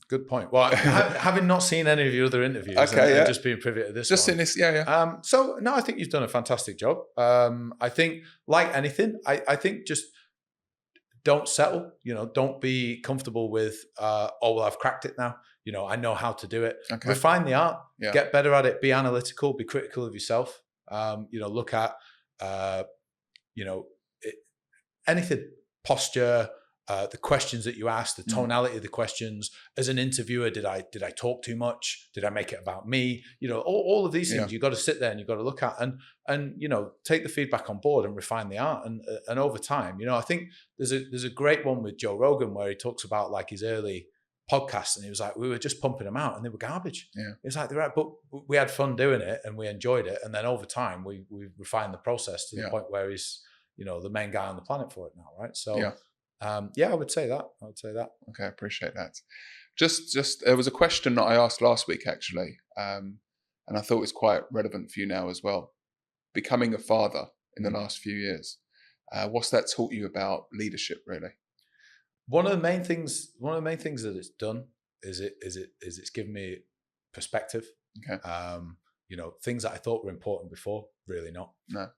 Good point. Well, having not seen any of your other interviews, and just being privy to this, just in this, so no, I think you've done a fantastic job. I think, like anything, I think just don't settle. You know, don't be comfortable with, oh well, I've cracked it now. You know, I know how to do it. Okay. Refine the art. Yeah. Get better at it. Be analytical. Be critical of yourself. You know, look at, you know, anything, posture. The questions that you ask, the tonality of the questions. As an interviewer, did I talk too much? Did I make it about me? You know, all of these things you've got to sit there and you've got to look at, and you know, take the feedback on board and refine the art. And over time, you know, I think there's a great one with Joe Rogan where he talks about, like, his early podcasts, and he was like, we were just pumping them out and they were garbage. Yeah. It's like, they're right, but we had fun doing it and we enjoyed it. And then over time, we refined the process to the point where he's, you know, the main guy on the planet for it now, right? So. Yeah. I would say that. Okay, I appreciate that. Just there was a question that I asked last week, actually, and I thought it's quite relevant for you now as well. Becoming a father in the last few years, what's that taught you about leadership, really? One of the main things that it's done is it's given me perspective. Okay. You know, things that I thought were important before, really not. No.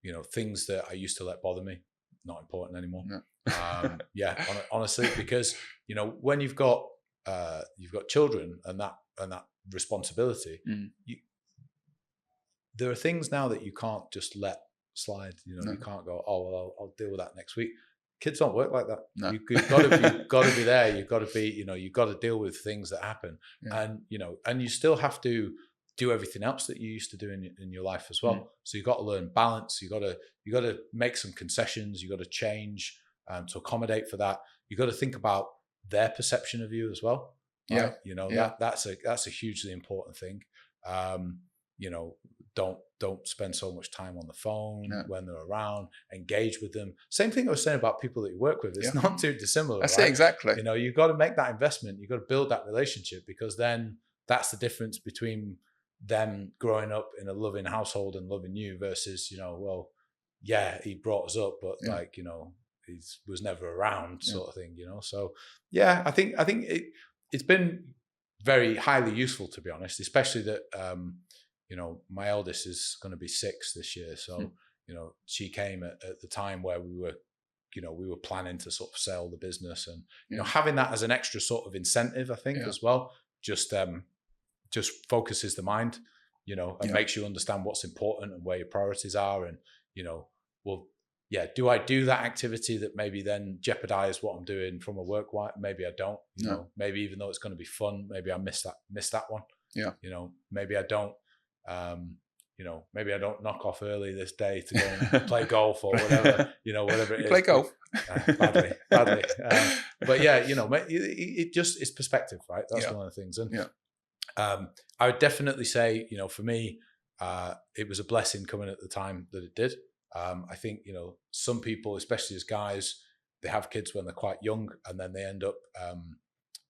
You know, things that I used to let bother me, not important anymore. No. Honestly, because, you know, when you've got children and that responsibility, there are things now that you can't just let slide. You know, you can't go, oh well, I'll deal with that next week. Kids don't work like that. No. You've got to be there. You've got to be, you know, you've got to deal with things that happen, and you know, and you still have to do everything else that you used to do in your life as well. So you've got to learn balance. You got to make some concessions. You got to change to accommodate for that. You got to think about their perception of you as well. Right? Yeah, you know, that's a hugely important thing. You know, don't spend so much time on the phone when they're around. Engage with them. Same thing I was saying about people that you work with. It's not too dissimilar. That's it, exactly. You know, you've got to make that investment. You've got to build that relationship, because then that's the difference between them growing up in a loving household and loving you versus, you know, well, yeah, he brought us up, but like, you know, he was never around, sort of thing, you know. So yeah, I think it's been very highly useful, to be honest, especially that you know, my eldest is going to be 6 this year, so you know, she came at the time where we were planning to sort of sell the business, and you know, having that as an extra sort of incentive, I think as well, just focuses the mind, you know, and makes you understand what's important and where your priorities are, and you know, well, yeah, do I do that activity that maybe then jeopardize what I'm doing from a work wise? Maybe I don't, you know, maybe even though it's going to be fun, maybe I miss that one. Yeah. You know, maybe I don't, you know, maybe I don't knock off early this day to go and play golf or whatever, you know, whatever it You is. play golf? Badly. But yeah, you know, it just, it's perspective, right? That's one of the things. And I would definitely say, you know, for me, it was a blessing coming at the time that it did. I think, you know, some people, especially as guys, they have kids when they're quite young, and then they end up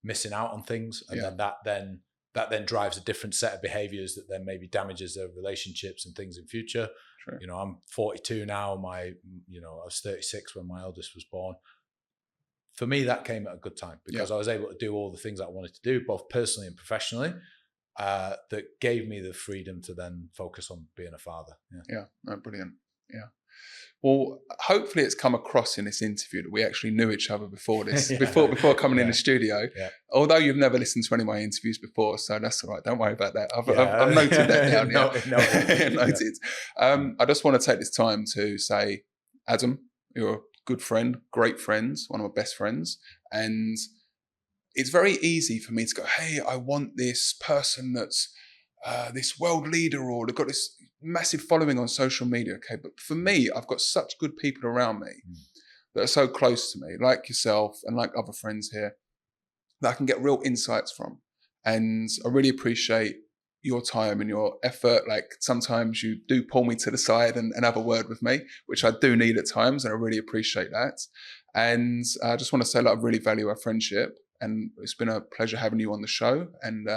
missing out on things, and then that then drives a different set of behaviors that then maybe damages their relationships and things in future. True. You know, I'm 42 now. I was 36 when my eldest was born. For me, that came at a good time because I was able to do all the things I wanted to do, both personally and professionally. That gave me the freedom to then focus on being a father. No, brilliant. Yeah. Well, hopefully it's come across in this interview that we actually knew each other before this, before coming in the studio. Yeah. Although you've never listened to any of my interviews before, so that's all right. Don't worry about that. I've noted that down. Noted. I just want to take this time to say, Adam, you're a good friend, great friends, one of my best friends, and it's very easy for me to go, hey, I want this person that's this world leader, or they've got this massive following on social media. Okay, but for me, I've got such good people around me that are so close to me, like yourself and like other friends here, that I can get real insights from. And I really appreciate your time and your effort. Like sometimes you do pull me to the side and have a word with me, which I do need at times, and I really appreciate that. And I just want to say that I really value our friendship, and it's been a pleasure having you on the show. And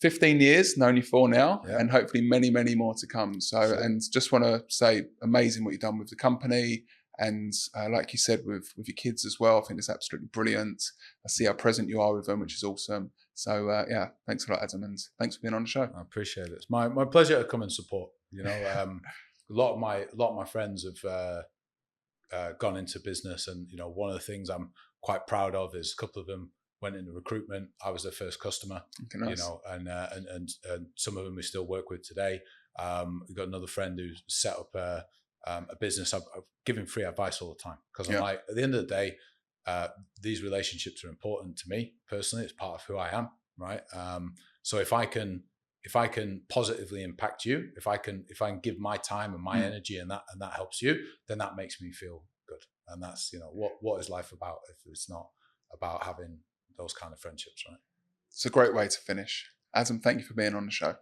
15 years, known you for now, and hopefully many, many more to come. So, and just want to say, amazing what you've done with the company. And like you said, with your kids as well, I think it's absolutely brilliant. I see how present you are with them, which is awesome. So thanks a lot, Adam, and thanks for being on the show. I appreciate it. It's my pleasure to come and support. You know, a lot of my friends have gone into business, and you know, one of the things I'm quite proud of is a couple of them went into recruitment. I was their first customer. Okay, nice. You know, and some of them we still work with today. We've got another friend who's set up a business. I've given free advice all the time because I'm like, at the end of the day, these relationships are important to me personally. It's part of who I am, right? So if I can positively impact you, if I can give my time and my energy, and that helps you, then that makes me feel good. And that's, you know, what is life about if it's not about having those kind of friendships, right? It's a great way to finish. Adam, thank you for being on the show.